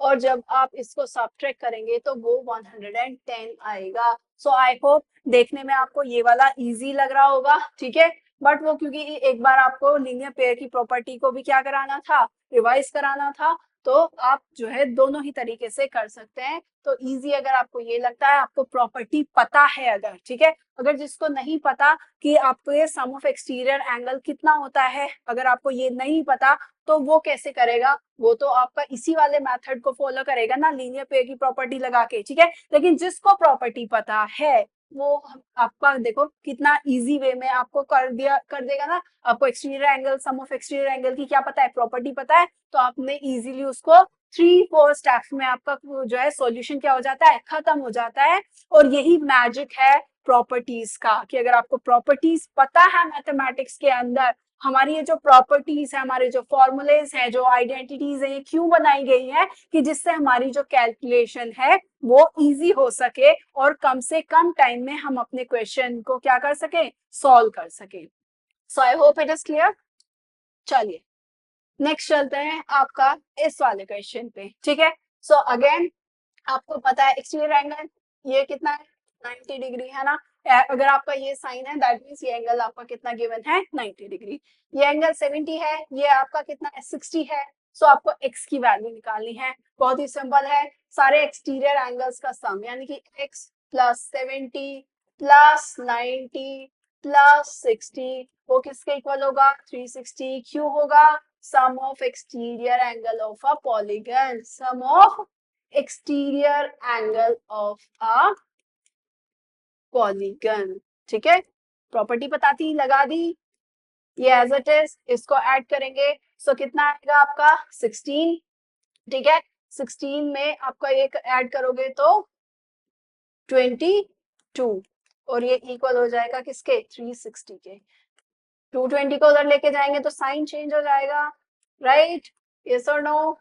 और जब आप इसको सब्ट्रैक्ट करेंगे तो वो 110 आएगा। सो आई होप देखने में आपको ये वाला इजी लग रहा होगा, ठीक है। बट वो क्योंकि एक बार आपको लीनियर पेयर की प्रॉपर्टी को भी क्या कराना था रिवाइज कराना था तो आप जो है दोनों ही तरीके से कर सकते हैं। तो इजी अगर आपको ये लगता है आपको प्रॉपर्टी पता है अगर, ठीक है। अगर जिसको नहीं पता कि आपको ये सम ऑफ एक्सटीरियर एंगल कितना होता है अगर आपको ये नहीं पता तो वो कैसे करेगा वो तो आपका इसी वाले मेथड को फॉलो करेगा ना लीनियर पेयर की प्रॉपर्टी लगा के, ठीक है। लेकिन जिसको प्रॉपर्टी पता है वो आपका देखो कितना इजी वे में आपको कर देगा ना। आपको exterior angle sum of exterior angle की क्या पता है प्रॉपर्टी पता है तो आपने इजीली उसको 3-4 स्टेप्स में आपका जो है सॉल्यूशन क्या हो जाता है खत्म हो जाता है। और यही मैजिक है प्रॉपर्टीज का कि अगर आपको प्रॉपर्टीज पता है मैथमेटिक्स के अंदर हमारी ये जो प्रॉपर्टीज है हमारे जो फॉर्मूलेज हैं जो आइडेंटिटीज है ये क्यों बनाई गई है कि जिससे हमारी जो कैलकुलेशन है वो इजी हो सके और कम से कम टाइम में हम अपने क्वेश्चन को क्या कर सके सॉल्व कर सके। So I hope it is clear. चलिए नेक्स्ट चलते हैं आपका इस वाले क्वेश्चन पे, ठीक है। सो अगेन आपको पता है एक्सटीरियर एंगल ये कितना है 90 डिग्री है ना। अगर आपका ये साइन है दैट मींस ये एंगल आपका कितना गिवन है 90 डिग्री। ये एंगल 70 है ये आपका कितना है 60 है। सो आपको x की वैल्यू निकालनी है बहुत ही सिंपल है सारे एक्सटीरियर एंगल्स का सम यानी कि x प्लस 70 प्लस 90 प्लस 60 वो किसके इक्वल होगा 360 क्यों होगा sum of exterior angle of a polygon sum of exterior angle of a polygon, ठीक है। प्रॉपर्टी पता थी लगा दी ये एज इट इज इसको ऐड करेंगे सो कितना आएगा आपका 16, ठीक है। 16 में आपका एक ऐड करोगे तो 22 और ये इक्वल हो जाएगा किसके 360 के 220 को उधर लेके जाएंगे तो साइन चेंज हो जाएगा राइट यस और नो।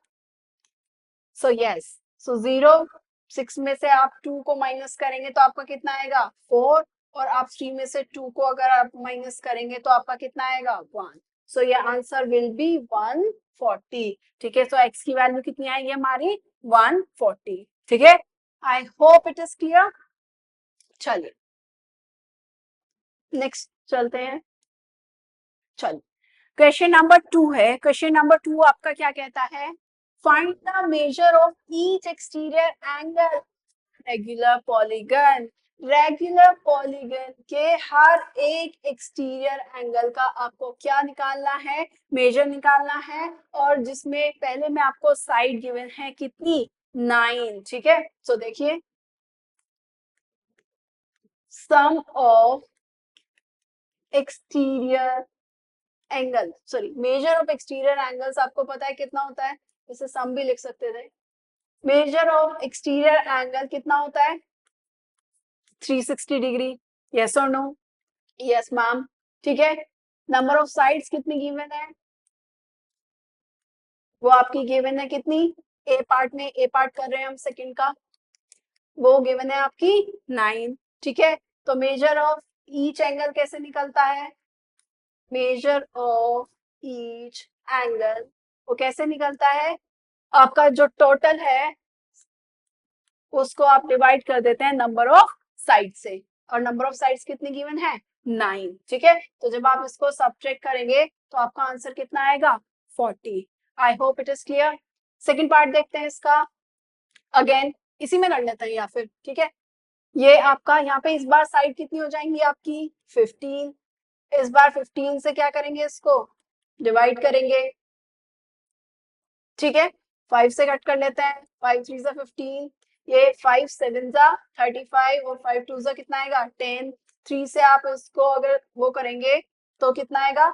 सो यस सो 0 6 में से आप 2 को माइनस करेंगे तो आपका कितना आएगा 4 और आप 3 में से 2 को अगर आप माइनस करेंगे तो आपका कितना आएगा 1। सो ये आंसर विल बी 140, ठीक है। सो x की वैल्यू कितनी आएगी हमारी 140, ठीक है। आई होप इट इज क्लियर। चलिए नेक्स्ट चलते हैं। चलिए क्वेश्चन नंबर 2 है। क्वेश्चन नंबर 2 आपका क्या कहता है, find the measure of each exterior angle regular polygon. Regular polygon के हर एक एक्सटीरियर एंगल का आपको क्या निकालना है, मेजर निकालना है, और जिसमें पहले में आपको साइड गिवन है कितनी, 9। ठीक है, सो देखिए sum of exterior angle, sorry measure of exterior angles आपको पता है कितना होता है, इसे सम भी लिख सकते थे। मेजर ऑफ एक्सटीरियर एंगल कितना होता है, 360 डिग्री। यस और नो? Yes ma'am. ठीक है, नंबर ऑफ साइड्स कितनी गिवन है, वो आपकी गिवन है कितनी, ए पार्ट में, ए पार्ट कर रहे हैं हम सेकंड का, वो गिवन है आपकी 9। ठीक है, तो मेजर ऑफ ईच एंगल कैसे निकलता है, मेजर ऑफ ईच एंगल वो कैसे निकलता है, आपका जो टोटल है उसको आप डिवाइड कर देते हैं नंबर ऑफ साइड से, और नंबर ऑफ साइड्स कितनी गिवन है, 9। ठीक है, तो जब आप इसको सब्ट्रैक्ट करेंगे तो आपका आंसर कितना आएगा, 40। आई hope it is clear. Second part देखते हैं इसका, अगेन इसी में कर लेते हैं या फिर, ठीक है, ये आपका यहाँ पे इस बार साइड कितनी हो जाएंगी आपकी 15, इस बार 15 से क्या करेंगे, इसको डिवाइड करेंगे। ठीक है, 5 से कट कर लेते हैं, 5 3 जा 15, ये 5 7 जा 35, और 5 2 जा कितना आएगा 10। 3 से आप इसको अगर वो करेंगे तो कितना आएगा,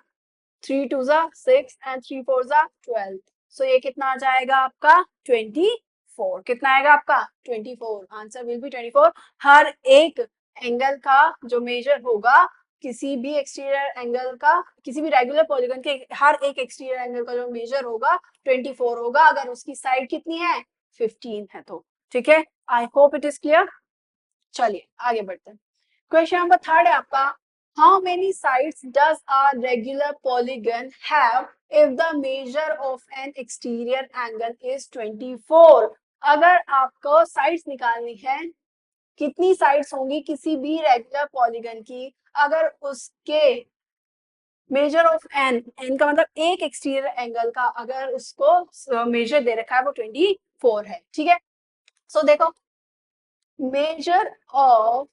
3 2 जा 6 एंड 3 4 जा 12, सो ये कितना आ जाएगा आपका 24। कितना आएगा आपका 24, आंसर विल बी 24। हर एक एंगल का जो मेजर होगा, किसी भी एक्सटीरियर एंगल का, किसी भी रेगुलर पॉलीगन के हर एक एक्सटीरियर एंगल का जो मेजर होगा 24 होगा, अगर उसकी साइड कितनी है 15 है तो। ठीक है, आई होप इट इज क्लियर। चलिए आगे बढ़ते हैं। क्वेश्चन नंबर 3 है आपका, how many sides does a regular polygon have if the measure of N exterior angle is 24। अगर आपको साइड्स निकालनी है, कितनी साइड्स होंगी किसी भी रेगुलर पॉलीगन की, अगर उसके मेजर ऑफ एन, एन का मतलब एक एक्सटीरियर एंगल का, अगर उसको मेजर दे रखा है वो 24 है। ठीक है, सो देखो मेजर ऑफ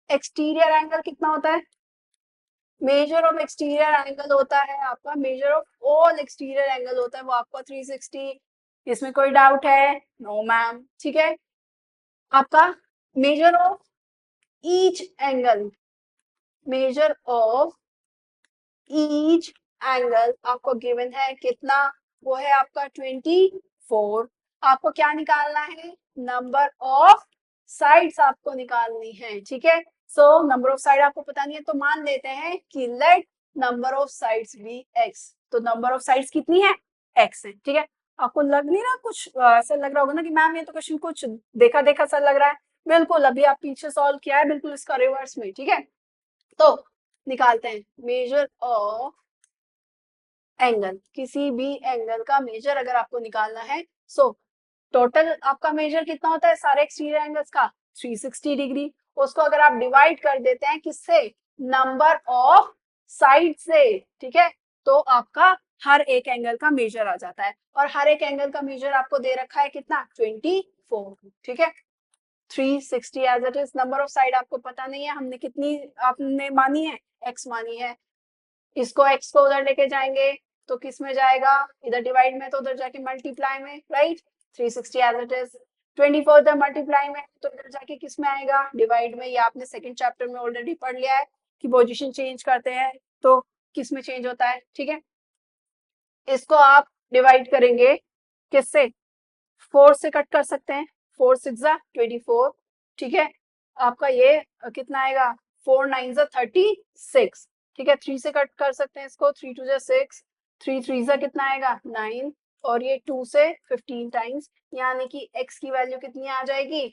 एक्सटीरियर एंगल कितना होता है, मेजर ऑफ एक्सटीरियर एंगल होता है आपका, measure of all exterior angle होता है वो आपका 360। इसमें कोई डाउट है, नो मैम। ठीक है, आपका measure of each angle, measure of each angle आपको गिवन है कितना, वो है आपका 24। आपको क्या निकालना है, नंबर ऑफ साइड्स आपको निकालनी है। ठीक है, सो नंबर ऑफ साइड आपको पता नहीं है तो मान लेते हैं कि let number of sides be X, तो नंबर ऑफ साइड्स कितनी है, एक्स है। ठीक है, आपको लग नहीं रहा कुछ ऐसा लग रहा होगा ना कि मैम ये तो क्वेश्चन कुछ देखा देखा सा लग रहा है, बिल्कुल अभी आप पीछे सॉल्व किया है, बिल्कुल इसका रिवर्स में। ठीक है, तो निकालते हैं मेजर ऑफ एंगल, किसी भी एंगल का मेजर अगर आपको निकालना है, सो टोटल आपका मेजर कितना होता है सारे एक्सटीरियर एंगल्स का, 360 डिग्री। उसको अगर आप डिवाइड कर देते हैं किससे, नंबर ऑफ साइड से, ठीक है, तो आपका हर एक एंगल का मेजर आ जाता है, और हर एक एंगल का मेजर आपको दे रखा है कितना, 24। ठीक है, 360 as it is. Number of side आपको पता नहीं है, हमने कितनी आपने मानी है, एक्स मानी है, इसको एक्स को उधर लेके जाएंगे तो किस में जाएगा, इधर डिवाइड में तो उधर जाके मल्टीप्लाई में, राइट। 360 एज इट इज, 24 इधर मल्टीप्लाई में तो इधर जाके किस में आएगा, डिवाइड में। ये आपने सेकंड चैप्टर में ऑलरेडी पढ़ लिया है कि पोजीशन चेंज करते हैं तो किस में चेंज होता है। ठीक है, इसको आप डिवाइड करेंगे किससे, 4 से कट कर सकते हैं, 4 6 जा 24। ठीक है, आपका ये कितना आएगा, 4 9 जा 36। ठीक है, 3 से कट कर सकते हैं इसको, 3 2 जा 6, 3 3 जा कितना आएगा 9, और ये 2 से 15 टाइम्स, यानी कि x की वैल्यू कितनी आ जाएगी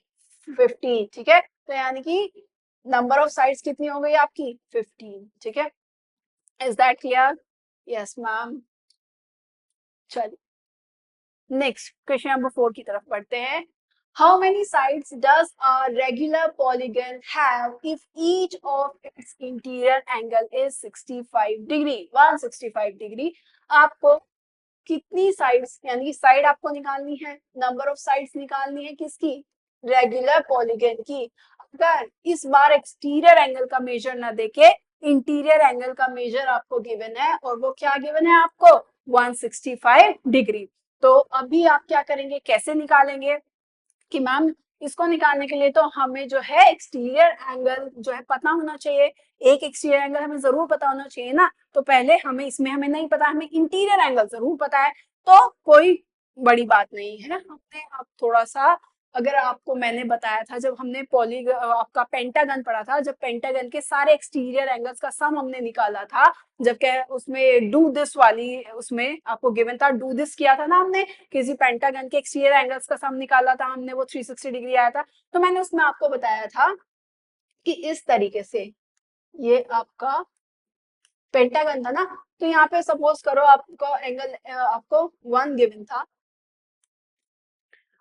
15। ठीक है, तो यानी कि नंबर ऑफ साइड्स कितनी हो गई आपकी 15। ठीक है, is that clear? Yes ma'am. चलिए नेक्स्ट क्वेश्चन नंबर 4 की तरफ बढ़ते हैं। How many sides does a regular polygon have if each of its interior angle is 65 degree? 165 degree. आपको कितनी साइड्स यानी कि साइड आपको निकालनी है, नंबर ऑफ साइड्स निकालनी है किसकी? रेगुलर पॉलीगन की. अगर इस बार एक्सटीरियर एंगल का मेजर ना देके इंटीरियर एंगल का मेजर आपको गिवन है और वो क्या गिवन है आपको? 165 डिग्री. तो अभी आप क्या करेंगे, कैसे निकालेंगे कि मैम इसको निकालने के लिए तो हमें जो है एक्सटीरियर एंगल जो है पता होना चाहिए. एक एक्सटीरियर एंगल हमें जरूर पता होना चाहिए ना. तो पहले हमें इसमें हमें नहीं पता, हमें इंटीरियर एंगल जरूर पता है. तो कोई बड़ी बात नहीं है. हमने अब थोड़ा सा, अगर आपको मैंने बताया था जब हमने आपका पेंटागन पढ़ा था, जब पेंटागन के सारे एक्सटीरियर एंगल्स का सम हमने निकाला था, जबकि उसमें डू दिस वाली उसमें आपको गिवन था, डू दिस किया था ना हमने, किसी पेंटागन के एक्सटीरियर एंगल्स का सम निकाला था हमने, वो 360 डिग्री आया था. तो मैंने उसमें आपको बताया था कि इस तरीके से ये आपका पेंटागन था ना. तो यहाँ पे सपोज करो आपको एंगल आपको 1 गिवन था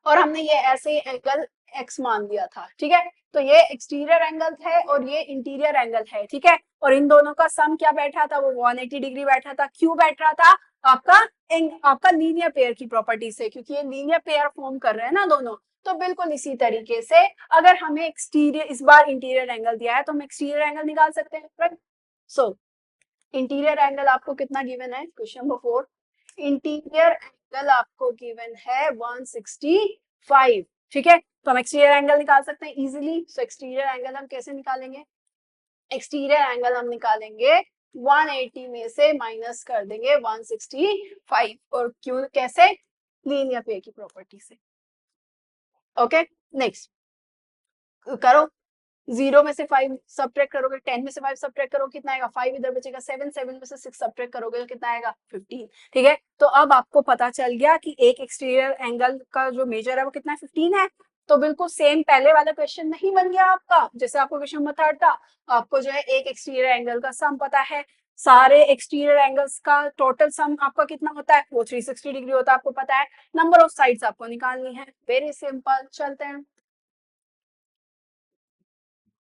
और हमने ये ऐसे ही एंगल x मान दिया था. ठीक है, तो ये एक्सटीरियर एंगल है और ये इंटीरियर एंगल है. ठीक है, और इन दोनों का सम क्या बैठा था? वो 180 डिग्री बैठा था. क्यों बैठ रहा था? आपका लीनियर पेयर की प्रॉपर्टी से, क्योंकि ये लीनियर पेयर फॉर्म कर रहे हैं ना दोनों. तो बिल्कुल इसी तरीके से अगर हमें एक्सटीरियर इस बार इंटीरियर एंगल दिया है तो हम एक्सटीरियर एंगल निकाल सकते हैं. राइट. सो इंटीरियर एंगल आपको कितना गिवन है? Question number 4. इंटीरियर एंगल आपको गिवन है 165. ठीक है, तो हम एक्सटीरियर एंगल निकाल सकते हैं इजीली. सो एक्सटीरियर एंगल हम कैसे निकालेंगे? एक्सटीरियर एंगल हम निकालेंगे 180 में से माइनस कर देंगे 165. और क्यों, कैसे? लीनियर पेयर की प्रॉपर्टी से. ओके, नेक्स्ट करो. 0 में से 5 सब्ट्रैक्ट करोगे, 10 में से 5 सब्ट्रैक्ट करोगे, कितना आएगा? 5 इधर बचेगा. 7 में से 6 सब्ट्रैक्ट करोगे तो कितना आएगा? 15. ठीक है, तो अब आपको पता चल गया कि एक एक्सटीरियर एंगल का जो मेजर है वो कितना है? 15 है. तो बिल्कुल सेम पहले वाला क्वेश्चन नहीं बन गया आपका, जैसे आपको क्वेश्चन नंबर 3 था. आपको जो है एक एक्सटीरियर एंगल का सम पता है, सारे एक्सटीरियर एंगल्स का टोटल सम आपका कितना होता है? वो 360 डिग्री होता है, आपको पता है. नंबर ऑफ साइड्स आपको निकालनी है. वेरी सिंपल, चलते हैं.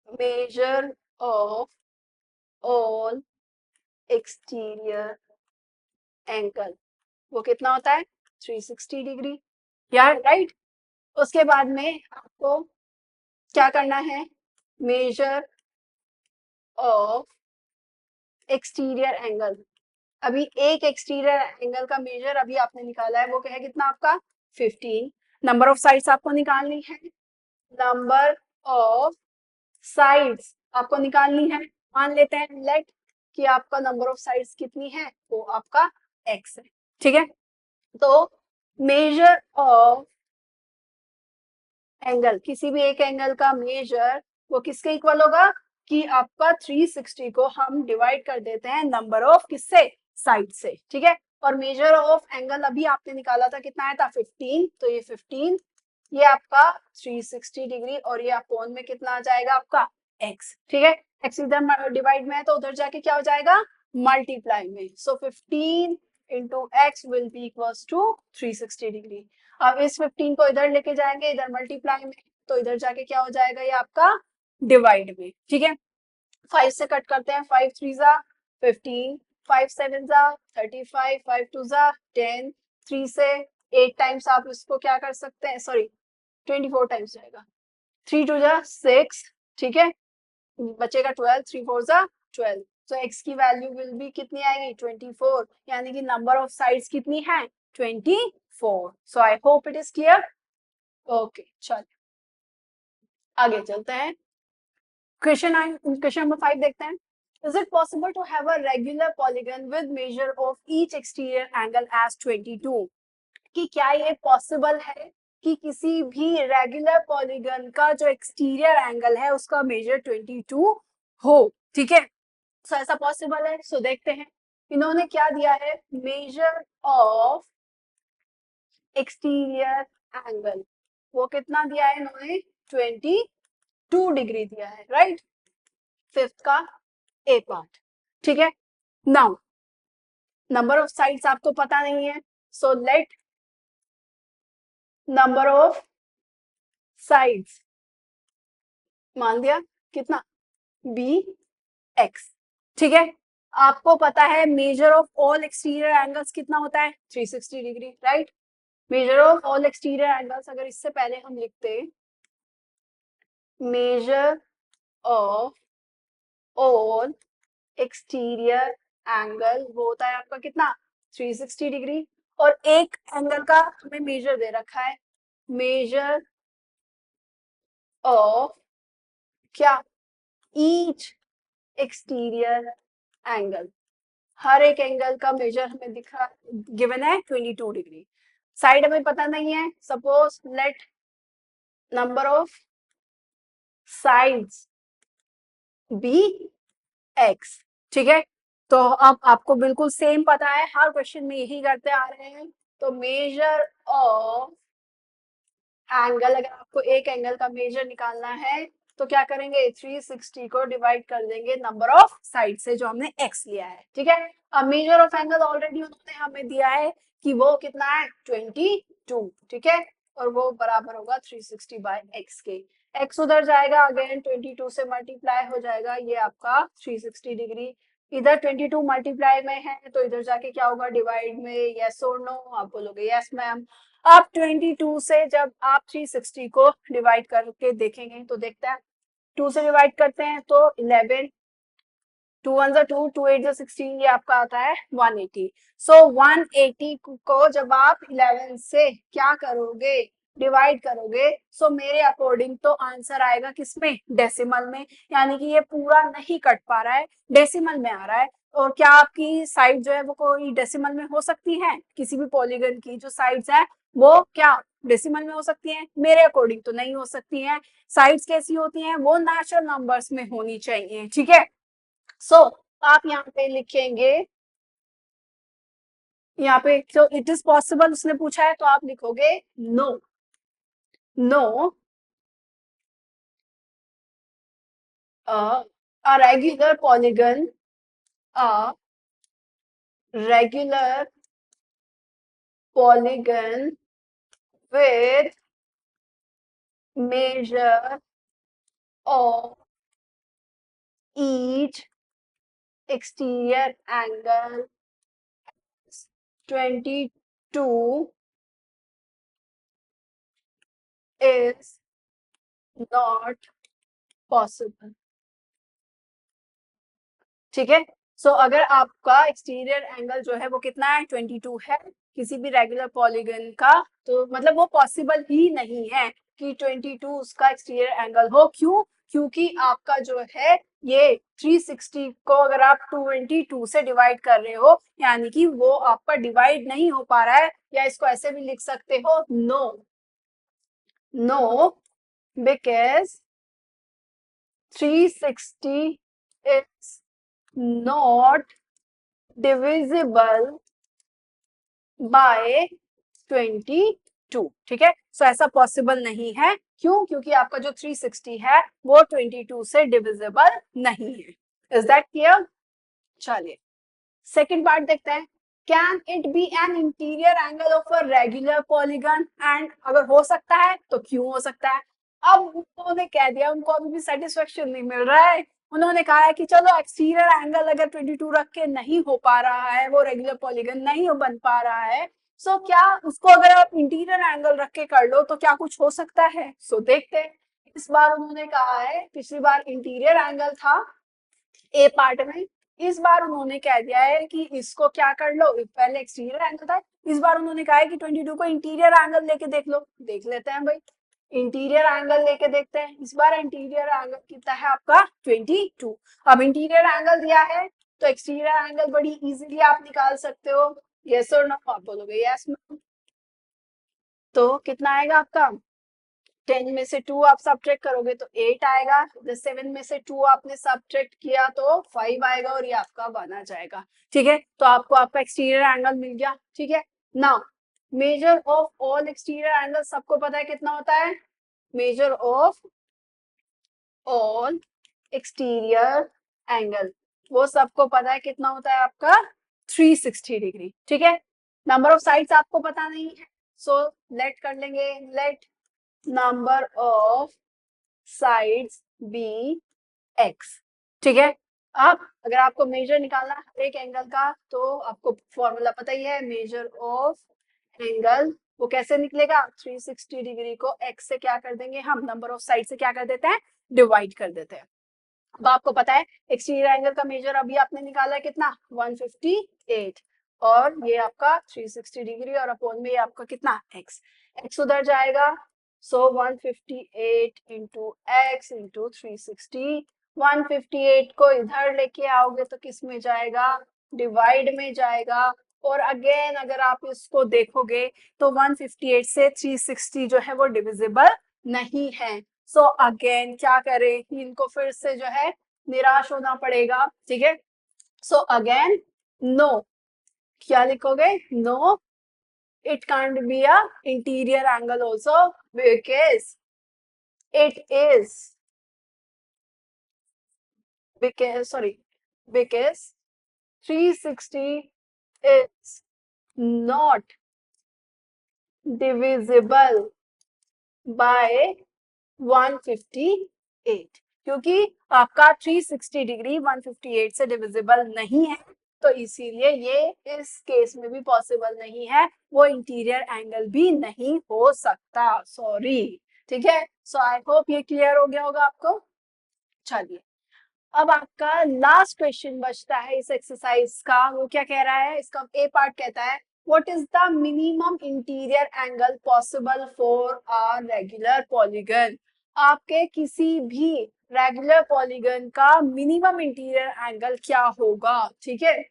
Measure of all exterior angle, वो कितना होता है? 360 डिग्री. यार राइट. उसके बाद में आपको क्या करना है? Major of exterior angle. अभी एक एक्सटीरियर एंगल का मेजर अभी आपने निकाला है, वो क्या है? कितना आपका? 15. नंबर ऑफ साइड्स आपको निकालनी है. नंबर ऑफ साइड्स आपको निकालनी है. मान लेते हैं लेट कि आपका नंबर ऑफ साइड्स कितनी है? वो आपका x है. ठीक है, तो मेजर ऑफ एंगल, किसी भी एक एंगल का मेजर वो किसके इक्वल होगा? कि आपका 360 को हम डिवाइड कर देते हैं नंबर ऑफ किससे? साइड से. ठीक है, और मेजर ऑफ एंगल अभी आपने निकाला था, कितना आया था? 15. तो ये 15, ये आपका 360 डिग्री और ये अपोन में कितना आ जाएगा आपका? x. ठीक है, x इधर डिवाइड में है तो उधर जाके क्या हो जाएगा? मल्टीप्लाई में. So 15 into X will be equals to 360 degree. अब इस 15 को इधर लेके जाएंगे, इधर मल्टीप्लाई में, तो इधर जाके क्या हो जाएगा? ये आपका डिवाइड में. ठीक है, 5 से कट करते हैं. 5 3 जा 15, 5 7 जा 35, 5 2 जा 10, 3 से 8 टाइम्स आप इसको क्या कर सकते हैं? सॉरी, 24 टाइम्स जाएगा. 3 2 जा 6. ठीक है, बचेगा 12. 3 4 जा 12. तो x की वैल्यू विल बी कितनी आएगी? 24. यानी कि नंबर ऑफ साइड्स कितनी है? 24. So I hope it is clear. Okay, चलिए आगे चलते हैं. क्वेश्चन नंबर 5 देखते हैं. Is it possible to have a regular polygon with measure of each exterior angle as 22? कि क्या ये पॉसिबल है कि किसी भी रेगुलर पॉलीगन का जो एक्सटीरियर एंगल है उसका मेजर 22 हो? ठीक है, सो ऐसा पॉसिबल है. सो देखते हैं इन्होंने क्या दिया है. मेजर ऑफ एक्सटीरियर एंगल, वो कितना दिया है इन्होंने? 22 डिग्री दिया है. राइट, फिफ्थ का ए पार्ट. ठीक है, नाउ नंबर ऑफ साइड्स आपको पता नहीं है. So let number of sides मान दिया कितना, बी एक्स। ठीक है, आपको पता है measure of all exterior angles कितना होता है, 360 degree, right. Measure of all exterior angles, अगर इससे पहले हम लिखते measure of all exterior angle, वो होता है आपका कितना, 360 डिग्री। और एक एंगल का हमें मेजर दे रखा है, मेजर ऑफ क्या, ईच एक्सटीरियर एंगल, हर एक एंगल का मेजर हमें दिखा गिवन है 22 डिग्री। साइड हमें पता नहीं है, suppose let number of sides be X. ठीक है, तो अब आपको बिल्कुल सेम पता है, हर क्वेश्चन में यही करते आ रहे हैं। तो मेजर ऑफ एंगल, अगर आपको एक एंगल का मेजर निकालना है तो क्या करेंगे, 360 को डिवाइड कर देंगे नंबर ऑफ साइड से जो हमने x लिया है। ठीक है, अब मेजर ऑफ एंगल ऑलरेडी उन्होंने हमें दिया है कि वो कितना है, 22। ठीक है, और वो बराबर होगा 360 बाय x के। x उधर जाएगा, अगेन 22 से मल्टीप्लाई हो जाएगा, ये आपका 360 डिग्री। इधर 22 मल्टीप्लाई में है तो इधर जाके क्या होगा, डिवाइड में, यस और नो, आप बोलोगे यस मैम। अब 22 से जब आप 360 को डिवाइड करके देखेंगे तो देखते हैं, 2 से डिवाइड करते हैं तो 11, 2 1 जा 2, 2 8 जा 16, ये आपका आता है 180। सो 180 को जब आप 11 से क्या करोगे, डिवाइड करोगे, सो मेरे अकॉर्डिंग तो आंसर आएगा किसमें, डेसिमल में। यानी कि ये पूरा नहीं कट पा रहा है, डेसिमल में आ रहा है। और क्या आपकी साइड जो है वो कोई डेसिमल में हो सकती है, किसी भी पॉलीगन की जो साइड्स है वो क्या डेसिमल में हो सकती हैं, मेरे अकॉर्डिंग तो नहीं हो सकती हैं। साइड्स कैसी होती हैं, वो नेचुरल नंबर्स में होनी चाहिए। ठीक है, सो आप यहाँ पे लिखेंगे, यहाँ पे तो इट इज पॉसिबल उसने पूछा है तो आप लिखोगे no, no a regular polygon, a regular polygon with measure of each exterior angle 22 is not possible। ठीक है, सो अगर आपका एक्सटीरियर एंगल जो है वो कितना है, 22 है, किसी भी रेगुलर पॉलीगन का, तो मतलब वो पॉसिबल ही नहीं है कि 22 उसका एक्सटीरियर एंगल हो। क्यों, क्योंकि आपका जो है ये 360 को अगर आप 22 से डिवाइड कर रहे हो, यानी कि वो आपका डिवाइड नहीं हो पा रहा है। या इसको ऐसे भी लिख सकते हो, no, no because 360 is not divisible by 22। ठीक है, सो ऐसा पॉसिबल नहीं है। क्यों, क्योंकि आपका जो 360 है वो 22 से डिविजिबल नहीं है। Is that clear? चलिए सेकेंड पार्ट देखते हैं, can it be an interior angle of a regular polygon, and अगर हो सकता है तो क्यों हो सकता है। अब उन्होंने कह दिया, उनको अभी भी सेटिस्फेक्शन नहीं मिल रहा है। उन्होंने कहा है कि चलो एक्सटीरियर एंगल अगर 22 रख के नहीं हो पा रहा है, वो रेगुलर पॉलीगन नहीं बन पा रहा है, सो क्या उसको अगर आप इंटीरियर एंगल रख के कर लो तो क्या कुछ हो सकता है। सो देखते हैं, इस बार उन्होंने कहा है, पिछली बार इंटीरियर एंगल था ए पार्ट में, इस बार उन्होंने कह दिया है कि इसको क्या कर लो, पहले एक्सटीरियर एंगल था, इस बार उन्होंने कहा है कि 22 को इंटीरियर एंगल लेके देख लो। देख लेते हैं भाई, इंटीरियर एंगल लेके देखते हैं। इस बार इंटीरियर एंगल कितना है आपका, 22। अब इंटीरियर एंगल दिया है तो एक्सटीरियर एंगल बड़ी इजीली आप निकाल सकते हो, यस और नो, आप बोलोगे यस। तो कितना आएगा आपका, 10 में से 2 आप सब्ट्रैक्ट करोगे तो 8 आएगा, 7 में से 2 आपने सब्ट्रैक्ट किया तो 5 आएगा, और ये आपका 1 आ जाएगा। ठीक है, तो आपको आपका एक्सटीरियर एंगल मिल गया। ठीक है, now measure of all exterior angle सबको पता है कितना होता है, measure of all exterior angle वो सबको पता है कितना होता है आपका, 360 डिग्री। ठीक है, नंबर ऑफ साइड्स आपको पता नहीं है, सो लेट कर लेंगे, let number of sides be X. ठीक है। अब अगर आपको मेजर निकालना है हर एक एंगल का, तो आपको फॉर्मूला पता ही है, मेजर ऑफ एंगल वो कैसे निकलेगा, 360 डिग्री को एक्स से क्या कर देंगे हम, नंबर ऑफ साइड से क्या कर देते हैं, डिवाइड कर देते हैं। अब आपको पता है एक्सटीरियर एंगल का मेजर अभी आपने निकाला है कितना, 158, और ये आपका 360 डिग्री, और अपोन में ये आपका कितना, एक्स। एक्स उधर जाएगा, सो 158 इंटू एक्स इंटू 360। 158 को इधर लेके आओगे तो किस में जाएगा, डिवाइड में जाएगा। और अगेन अगर आप इसको देखोगे तो 158 से 360 जो है वो डिविजिबल नहीं है। सो अगेन क्या करें, इनको फिर से जो है निराश होना पड़ेगा। ठीक है। सो अगेन नो, क्या लिखोगे, no, it can't be a interior angle also because it is because 360 is not divisible by 158, क्योंकि आपका 360 डिग्री 158 से डिविजिबल नहीं है, तो इसीलिए ये इस केस में भी पॉसिबल नहीं है, वो इंटीरियर एंगल भी नहीं हो सकता, सॉरी। ठीक है। सो आई होप ये क्लियर हो गया होगा आपको। चलिए, अब आपका लास्ट क्वेश्चन बचता है इस एक्सरसाइज का, वो क्या कह रहा है, इसका ए पार्ट कहता है what is the minimum interior angle possible for a regular polygon. आपके किसी भी रेगुलर पॉलीगन का मिनिमम इंटीरियर एंगल क्या होगा। ठीक है।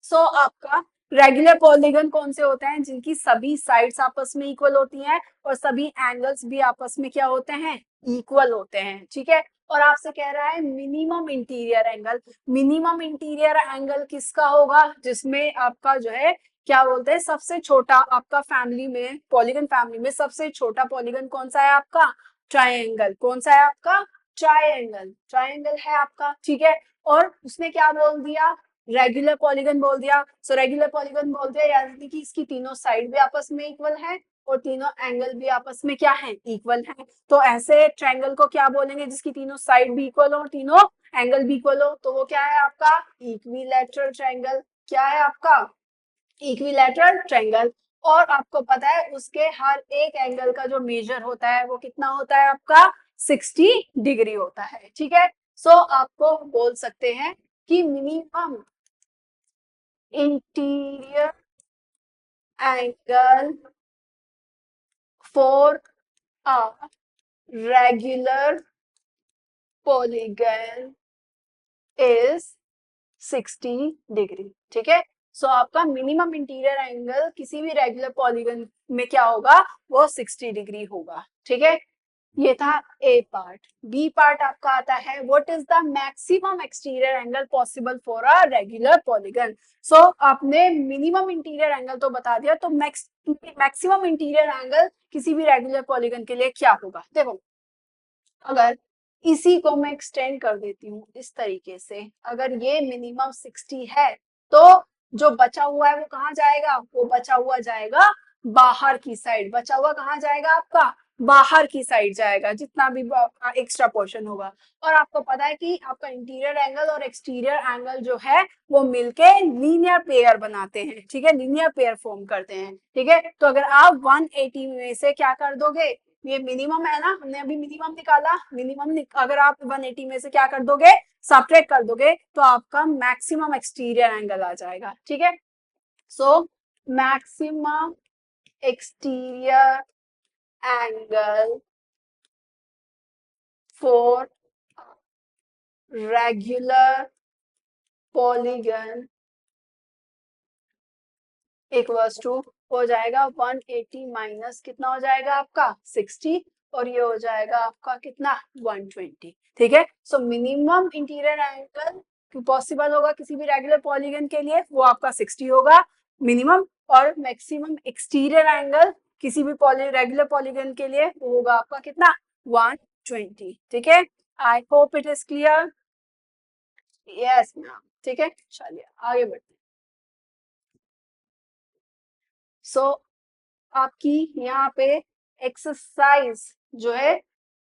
सो आपका रेगुलर पॉलीगन कौन से होते हैं, जिनकी सभी साइड्स आपस में इक्वल होती हैं और सभी एंगल्स भी आपस में क्या होते हैं, इक्वल होते हैं। ठीक है। और आपसे कह रहा है minimum interior angle. Minimum interior angle किसका होगा, जिसमें आपका जो है क्या बोलते हैं, सबसे छोटा आपका फैमिली में, पॉलीगन फैमिली में सबसे छोटा पॉलीगन कौन सा है आपका, ट्राइंगल। कौन सा है आपका, ट्राइंगल। ट्राइंगल है आपका। ठीक है। और उसने क्या बोल दिया, रेगुलर पॉलीगन बोल दिया। सो रेगुलर पॉलीगन बोल दिया यानी कि इसकी तीनों साइड भी आपस में इक्वल है और तीनों एंगल भी आपस में क्या है, इक्वल है। तो ऐसे ट्रायंगल को क्या बोलेंगे, जिसकी तीनों साइड भी इक्वल हो और तीनों एंगल भी इक्वल हो, तो वो क्या है आपका, इक्विलैटरल ट्रायंगल। क्या है आपका, इक्विलैटरल ट्रायंगल। और आपको पता है उसके हर एक एंगल का जो मेजर होता है वो कितना होता है आपका, 60 डिग्री होता है। ठीक है। सो आपको बोल सकते हैं कि minimum interior angle for a regular polygon is 60 degree. ठीक है। सो आपका मिनिमम इंटीरियर एंगल किसी भी रेगुलर पॉलीगन में क्या होगा, वो 60 डिग्री होगा। ठीक है। ये था ए पार्ट। बी पार्ट आपका आता है what is the maximum exterior angle possible for a regular polygon. So आपने मिनिमम इंटीरियर एंगल तो बता दिया, तो मैक्सिमम इंटीरियर एंगल किसी भी रेगुलर पॉलीगन के लिए क्या होगा। देखो, अगर इसी को मैं एक्सटेंड कर देती हूँ इस तरीके से, अगर ये मिनिमम 60 है, तो जो बचा हुआ है वो कहाँ जाएगा, वो बचा हुआ जाएगा बाहर की साइड। बचा हुआ कहाँ जाएगा आपका, बाहर की साइड जाएगा, जितना भी एक्स्ट्रा पोर्शन होगा। और आपको पता है कि आपका इंटीरियर एंगल और एक्सटीरियर एंगल जो है वो मिलके लीनियर पेयर बनाते हैं। ठीक है, लीनियर पेयर फॉर्म करते हैं। ठीक है। तो अगर आप 180 में से क्या कर दोगे, ये मिनिमम है ना, हमने अभी मिनिमम निकाला, अगर आप 180 में से क्या कर दोगे, सब्ट्रैक्ट कर दोगे, तो आपका मैक्सिमम एक्सटीरियर एंगल आ जाएगा। ठीक है। So maximum exterior angle for regular polygon equals to हो जाएगा 180 माइनस कितना हो जाएगा आपका 60, और ये हो जाएगा आपका कितना 120। ठीक है। So minimum interior angle possible होगा किसी भी रेगुलर पॉलीगन के लिए, वो आपका 60 होगा मिनिमम, और मैक्सिमम एक्सटीरियर एंगल किसी भी रेगुलर पॉलीगन के लिए वो होगा आपका कितना 120। ठीक है। आई hope it is clear. Yes ma'am. ठीक है, चलिए आगे बढ़ते हैं। सो आपकी यहाँ पे एक्सरसाइज जो है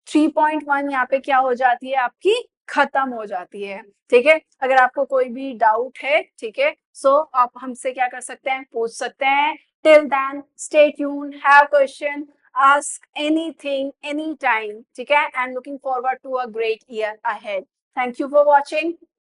3.1 यहाँ पे क्या हो जाती है आपकी, खत्म हो जाती है। ठीक है, अगर आपको कोई भी डाउट है, ठीक है, सो आप हमसे क्या कर सकते हैं, पूछ सकते हैं। Till then stay tuned, have question, ask anything anytime, ठीक है, and looking forward to a great year ahead. Thank you for watching.